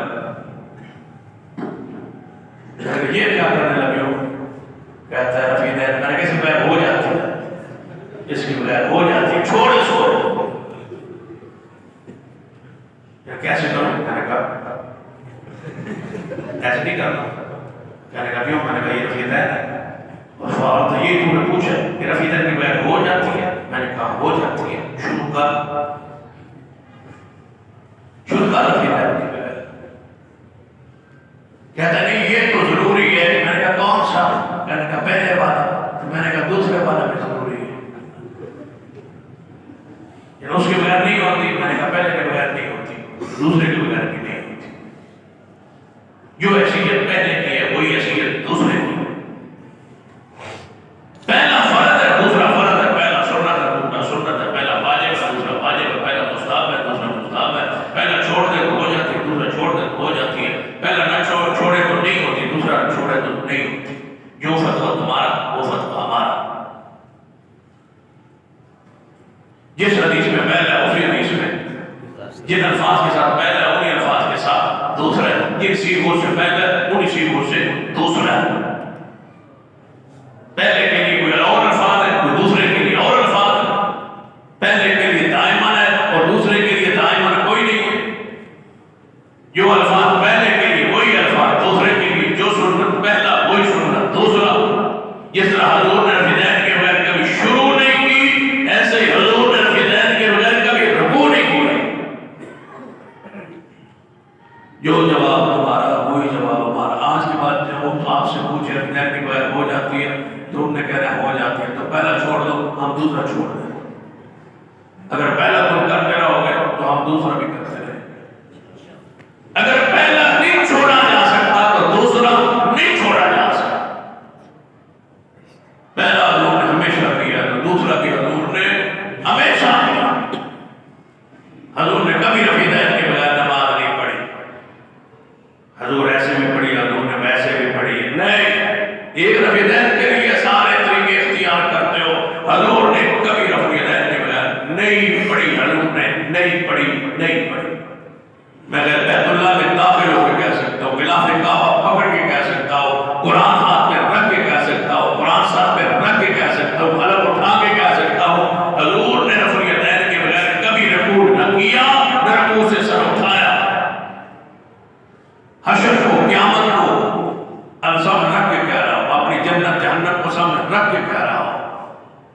S1: یہ کیا کرنے لگے ہو؟ کہتا ہے رفیع دین میں نے کسی بغیر ہو جاتی ہے، اس کے بغیر ہو جاتی ہے، چھوڑ کیسے کروں؟ میں نے کہا ایسے نہیں کرنا. کہنے کا کیوں؟ میں نے کہا یہ رفیع دین ہے اور سوال تو یہ تم نے پوچھا کہ رفیع دین کے بغیر ہو جاتی ہے. میں نے کہا ہو جاتی ہے، شروع کر رفیع دین کے بغیر. کہتا نہیں یہ تو ضروری ہے. میں نے کہا کون سا؟ میں نے کہا پہلے والا. میں نے کہا دوسرے والا بھی ضروری ہے، اس کے بغیر نہیں ہوتی. میں نے کہا پہلے کے بغیر نہیں ہوتی، دوسرے کے بغیر بھی نہیں ہوتی. جو حیثیت پہلے کی ہے وہی حیثیت دوسرے کی. پہلا فرض ہے، دوسرا فرض ہے. پہلا سنت ہے، دوسرا سنت ہے. پہلا واجب ہے، دوسرا واجب ہے. پہلا مستحب ہے، دوسرا مستحب ہے. پہلا چھوڑ دے تو ہو جاتی ہے، دوسرا چھوڑ دے تو ہو جاتی ہے. پہلا نہ چھوڑے تو نہیں ہوتی، دوسرا نہ چھوڑے تو نہیں ہوتی. جو فتویٰ تمہارا وہ فتویٰ ہمارا. جس حدیث میں پہلا اسی حدیث میں، جن الفاظ کے ساتھ پہلا انہی الفاظ کے ساتھ دوسرا ہے. جن سیغوں سے پہلا انہی سیغوں سے دوسرا ہے. پہلے کے لیے کوئی اور الفاظ ہے، کوئی دوسرے کے لیے اور الفاظ ہے. پہلے کے لیے دائمن ہے اور دوسرے کے لیے دائمن کوئی نہیں ہے. جو الفاظ پہلے کے لیے وہی الفاظ دوسرے کے لیے. جو سنت پہلا وہی سنت دوسرا. جس طرح حضور نے رفیع دین کے بغیر کبھی شروع نہیں کی، ایسے ہی حضور نے رفیع دین کے بغیر کبھی رکوع نہیں کی. جو جواب تمہارا وہی جواب ہمارا. آج کے بعد جب آپ سے پوچھے رفیع دین کے بغیر ہو جاتی ہے تو تم نے کہنا ہو جاتی ہے، تو پہلا چھوڑ دو، ہم دوسرا چھوڑ دیں. اگر پہلا تم کرتے رہو گے تو ہم دوسرا بھی کرتے رہیں. اگر پہلا نہیں چھوڑا جا سکتا تو دوسرا نہیں چھوڑا جا سکتا. پہلا حضور نے ہمیشہ کیا تو دوسرا بھی حضور نے ہمیشہ کیا. حضور نے کبھی رفیع دین کے بغیر نماز نہیں پڑھی. حضور ایسے بھی پڑھی، حضور نے ویسے بھی پڑھی. نہیں، ایک رفیع دین کے لیے سارے طریقے اختیار کرتے ہو. حضور نے کبھی رفیع دین کے بغیر نہیں پڑھی. حضور نے نہیں پڑھی، نہیں پڑھی. میں بیت اللہ میں داخل ہو کے کہہ سکتا ہوں، غلاف کعبہ پکڑ کے کہہ سکتا ہوں، قرآن ہاتھ میں رکھ کے کہہ سکتا ہوں، قرآن ساتھ میں رکھ کے کہہ سکتا ہوں، علم اٹھا کے کہہ سکتا ہوں. حضور نے رفیع دین کے بغیر کبھی رکوع نہ کیا، نہ رکوع سے سر اٹھایا. حشر کو، قیامت کو سامنے رکھ کے کہہ رہا ہوں، اپنی جنت جہنم کو سامنے رکھ کے کہہ رہا ہوں.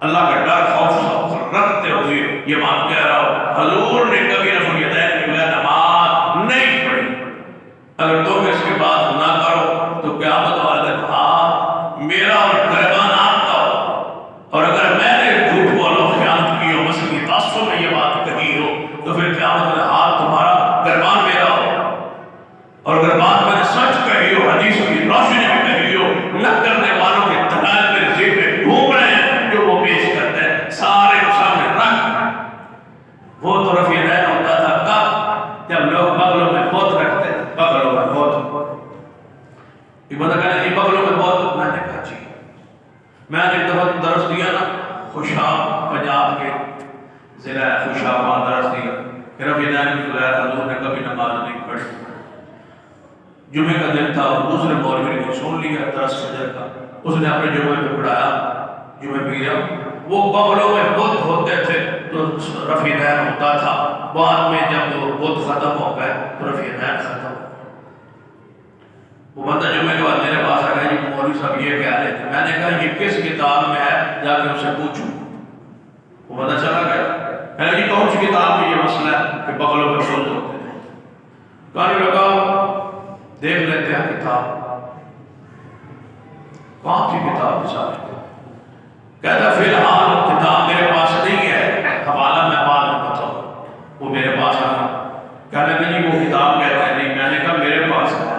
S1: اللہ کا ڈر خوف رکھتے ہوئے یہ بات کہہ رہا ہوں. حضور نے کبھی رفیع دین کے بغیر نماز نہیں پڑھی. اگر تم اس کے بعد نہ کرو تو قیامت والے دن ہاتھ میرا اور گریبان آپ کا ہو. اور اگر میں نے جھوٹ بولا، خیانت کی ہو، مسئلہ تعصب میں یہ بات کہی ہو، تو پھر قیامت والے ہاتھ تمہارا، گریبان میرا ہو. اور اگر بات میں نے سچ کہی ہو، حدیث کی روشنی میں کہی ہو، نہ کرنے والوں کے دلائل میرے ذہن میں ڈھونڈ رہے ہیں جو وہ پیش کرتے ہیں، سارے کو سامنے رکھ. وہ تو رفیع دین ہوتا تھا کب؟ جب لوگ بغلوں میں بت رکھتے، بغلوں میں بت. ایک بندہ کہنا جی بغلوں میں بت. میں نے کہا جی. میں نے ایک دفعہ درس دیا نا خوشاب، پنجاب کے ضلع خوشاب، وہاں درس دیا کہ رفیع دین کے بغیر حضور نے کبھی نماز نہیں پڑھی. جمعے کا دن تھا، دوسرے مولوی نے سن لیا درس فجر کا، اس نے اپنے جمعے پہ پڑھایا. جمعے پہ گیا، وہ بغلوں میں بت ہوتے تھے تو رفیع دین ہوتا تھا. بعد میں جب وہ بت ختم ہو گئے تو رفیع دین ختم ہو. وہ بندہ جمعے کے بعد میرے پاس آ گیا، مولوی صاحب یہ کہہ رہے تھے. میں نے کہا یہ کس کتاب میں ہے, جا کے اسے پوچھوں. وہ پتہ چلا گیا. میں نے کہا کون سی کتاب میں یہ مسئلہ ہے کہ بغلوں میں فوت ہوتے ہیں. کہنے لگا دیکھ لیتے ہیں کتاب. کون سی کتاب سارے؟ کہتا فی الحال کتاب میرے پاس نہیں ہے, حوالہ میں بعد میں بتاؤں, وہ میرے پاس آنا. کہنے لگا نہیں وہ کتاب کہتا ہے نہیں. میں نے کہا میرے پاس ہے.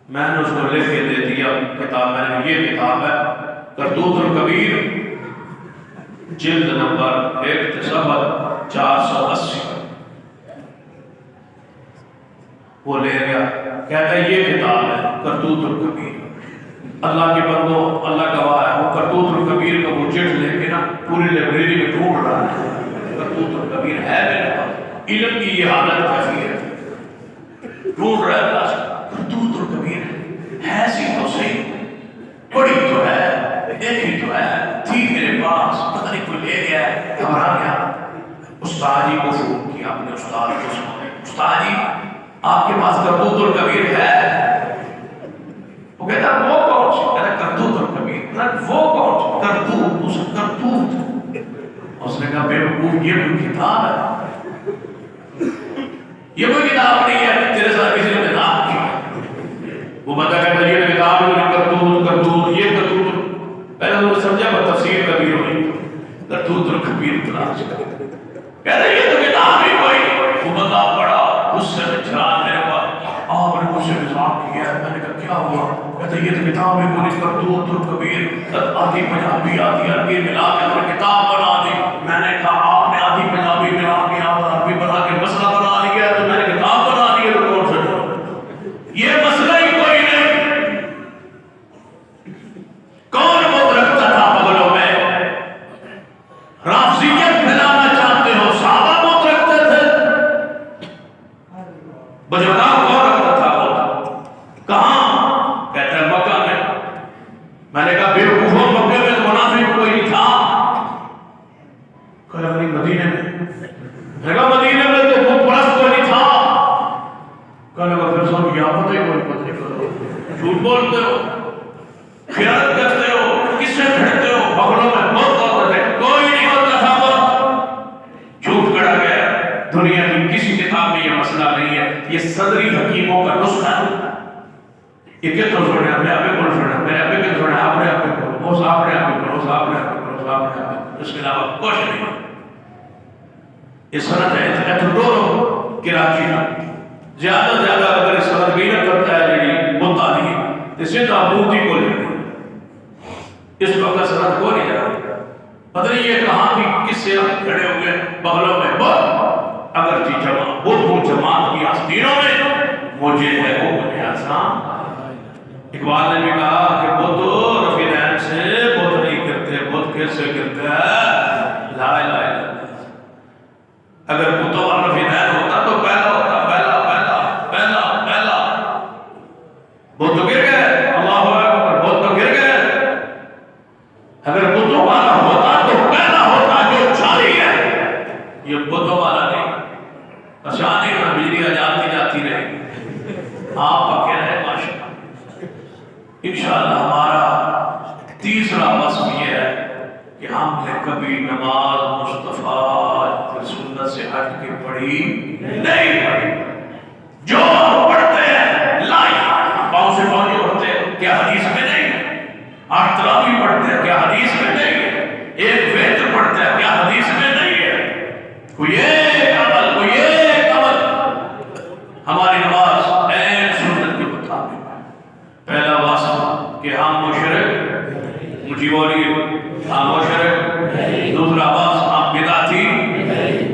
S1: میں نے اس کو لکھ کے دے دیا کتاب. میں نے یہ کتاب ہے کرتوت الکبیر, جلد نمبر 1 صفحہ 480. وہ لے گیا. کہتا ہے یہ کتاب ہے کرتوت الکبیر. اللہ کے بندوں, اللہ گواہ ہے, وہ کرتوت الکبیر کا وہ چٹ لے کے نا پوری لائبریری میں ڈھونڈ رہا ہے. کرتوت الکبیر ہے میرے پاس. علم کی یہ حالت کیسی ہے, ڈھونڈ رہا ہے. کرتوت الکبیر ہے سی تو صحیح, بڑی تو ہے, دیکھی تو ہے, تھی میرے پاس, پتہ نہیں کوئی لے گیا ہے. گھبرا گیا. استاد جی کو فون کیا, اپنے استاد کو سنا, استاد جی آپ کے پاس کرتوت الکبیر ہے؟ وہ کہتا وہ کون سی؟ کہتا کرتوت الکبیر. وہ کون سی کرتوت؟ اس کرتوت. اس نے کہا بیوقوف یہ کوئی کتاب ہے, یہ کوئی کتاب نہیں ہے, تیرے ساتھ کسی نے نام کیا. وہ بتا کہتا یہ کتاب ہے کرتوت کرتوت یہ کرتوت. پہلے تو سمجھا پر تفسیر کبیر ہوئی, کرتوت الکبیر تلاش کر. کہتا یہ تو کتاب ہی کوئی. وہ بندہ پڑا, اس سے چران میرے پاس. آپ نے مجھ سے مزاق کیا. میں نے کہا کیا ہوا؟ کہتا یہ تو کتاب ہے کوئی کرتوت الکبیر. آدھی پنجابی آدھی عربی ملا کے کتاب بنا دی. میں نے کہا آپ نے آدھی پنجابی ملا کے آدھی عربی بنا کے مسئلہ بنا لیا, تو میں نے کتاب بنا دی ہے. تو کون سا یہ مسئلہ ہی کوئی نہیں. کون بہت رکھتا تھا بغلوں میں؟ رافضیت پھیلانا چاہتے ہو, صحابہ بہت رکھتے تھے. بجوگاہ کون رکھتا تھا بہت؟ کہاں؟ کہتا ہے مکہ میں. میں نے کہا بیوقوفوں, مکہ میں تو منافق کوئی نہیں تھا. کہا نہیں مدینے میں. میں نے کہا مدینے میں تو بت پرست کوئی نہیں تھا. کہنے لگا پھر سب یہاں پتہ ہی کوئی پتہ ہی کرو, جھوٹ بولتے ہو, خیانت کرتے ہو, کس سے بھڑتے ہو. بغلوں میں بہت ہوتے تھے, کوئی نہیں ہوتا تھا بہت. جھوٹ گڑا گیا. دنیا کی کسی کتاب میں یہ مسئلہ نہیں ہے. یہ صدری حکیموں کا نسخہ ہے. یہ کتنا سوڑا میں آپ کو سوڑا, میں آپ کو سوڑا, آپ نے آپ کو, اس آپ نے آپ کو, اس آپ نے آپ کو, اس آپ نے آپ کو, اس کے علاوہ کچھ نہیں. یہ سنت ہے ایتھوڈورو کراچی کا. زیادہ زیادہ اگر اس سنت بھی نہ کرتا ہے جڑی بتا نہیں تو سیدھا بوتی کو لے گا. اس وقت سنت کو نہیں جانا. پتہ نہیں یہ کہاں کی کس سے کھڑے ہوئے بغلوں میں. بہت اگر جی جماعت کی آستینوں میں مجھے ہے وہ بنے آسان. اقبال نے بھی کہا کہ بت رفیدین سے بت نہیں کرتے, بت کیسے کرتے ہیں؟ لا الہ الا اللہ. اگر بتوں اور رفیدین ہوتا تو پہلا ہوتا, پہلا پہلا پہلا پہلا. بت تو گر گئے, اللہ اکبر, بت تو گر گئے. اگر بتوں والا ہوتا تو پہلا ہوتا جو جاری ہے. یہ بتوں والا نہیں. آسانی میں بجلی جاتی جاتی رہے, آپ پکے رہے ماشاءاللہ. انشاءاللہ ہمارا تیسرا وصف یہ ہے کہ ہم نے کبھی نماز مصطفیٰ کی سنت سے ہٹ کے پڑھی نہیں پڑھی. جو پڑھتے ہیں لائی پاؤں سے پاؤں پڑھتے ہیں, کیا حدیث میں نہیں ہے؟ 8 تراویح پڑھتے ہیں, کیا حدیث میں نہیں ہے؟ 1 وتر پڑھتے ہیں, کیا حدیث میں نہیں ہے؟ کوئی ایک عمل, کوئی ایک عمل. ہماری نماز عین سنت کے مطابق. پہلا واسطہ کہ ہم مشرک مجیبوری, ہم مشرک. دوسرا واسطہ ہم بدعتی.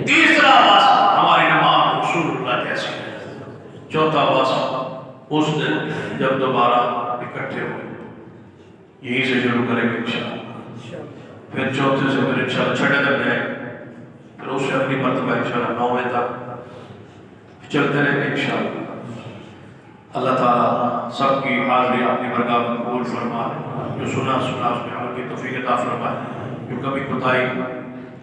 S1: تیسرا واسطہ ہماری نماز رسول اللہ جیسی. چوتھا واسطہ اس دن جب دوبارہ اکٹھے ہوئے, یہی سے شروع کریں گے انشاءاللہ. پھر چوتھے سے پھر انشاءاللہ چھٹے تک جائیں, پھر اس سے اگلی مرتبہ انشاءاللہ 9ویں تک چلتے رہیں گے انشاءاللہ. اللہ تعالیٰ سب کی حاضری اپنی برکات میں قبول فرمائے. جو سنا اس میں عمل کی توفیق عطا فرمائے. جو کبھی کوتاہی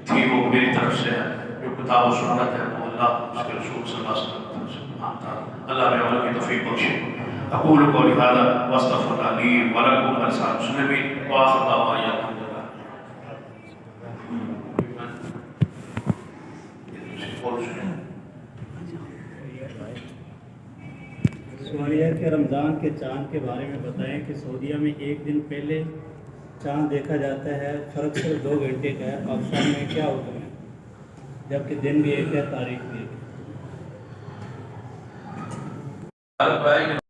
S1: تھی وہ میری طرف سے ہے, جو کتاب و سنت ہے وہ اللہ اس کے رسول صلی اللہ علیہ وسلم کی طرف سے مانتا ہے. اللہ میں عمل کی توفیق بخشے. اقول قولی ھذا واستغفر اللہ لی ولکم ولسائر المسلمین وآخر دعوانا الحمد للہ.
S2: سوال یہ ہے کہ رمضان کے چاند کے بارے میں بتائیں کہ سعودیہ میں ایک دن پہلے چاند دیکھا جاتا ہے، فرق صرف 2 گھنٹے کا ہے. پاکستان میں کیا حکم ہے جبکہ دن بھی ایک ہے، تاریخ بھی ایک ہے؟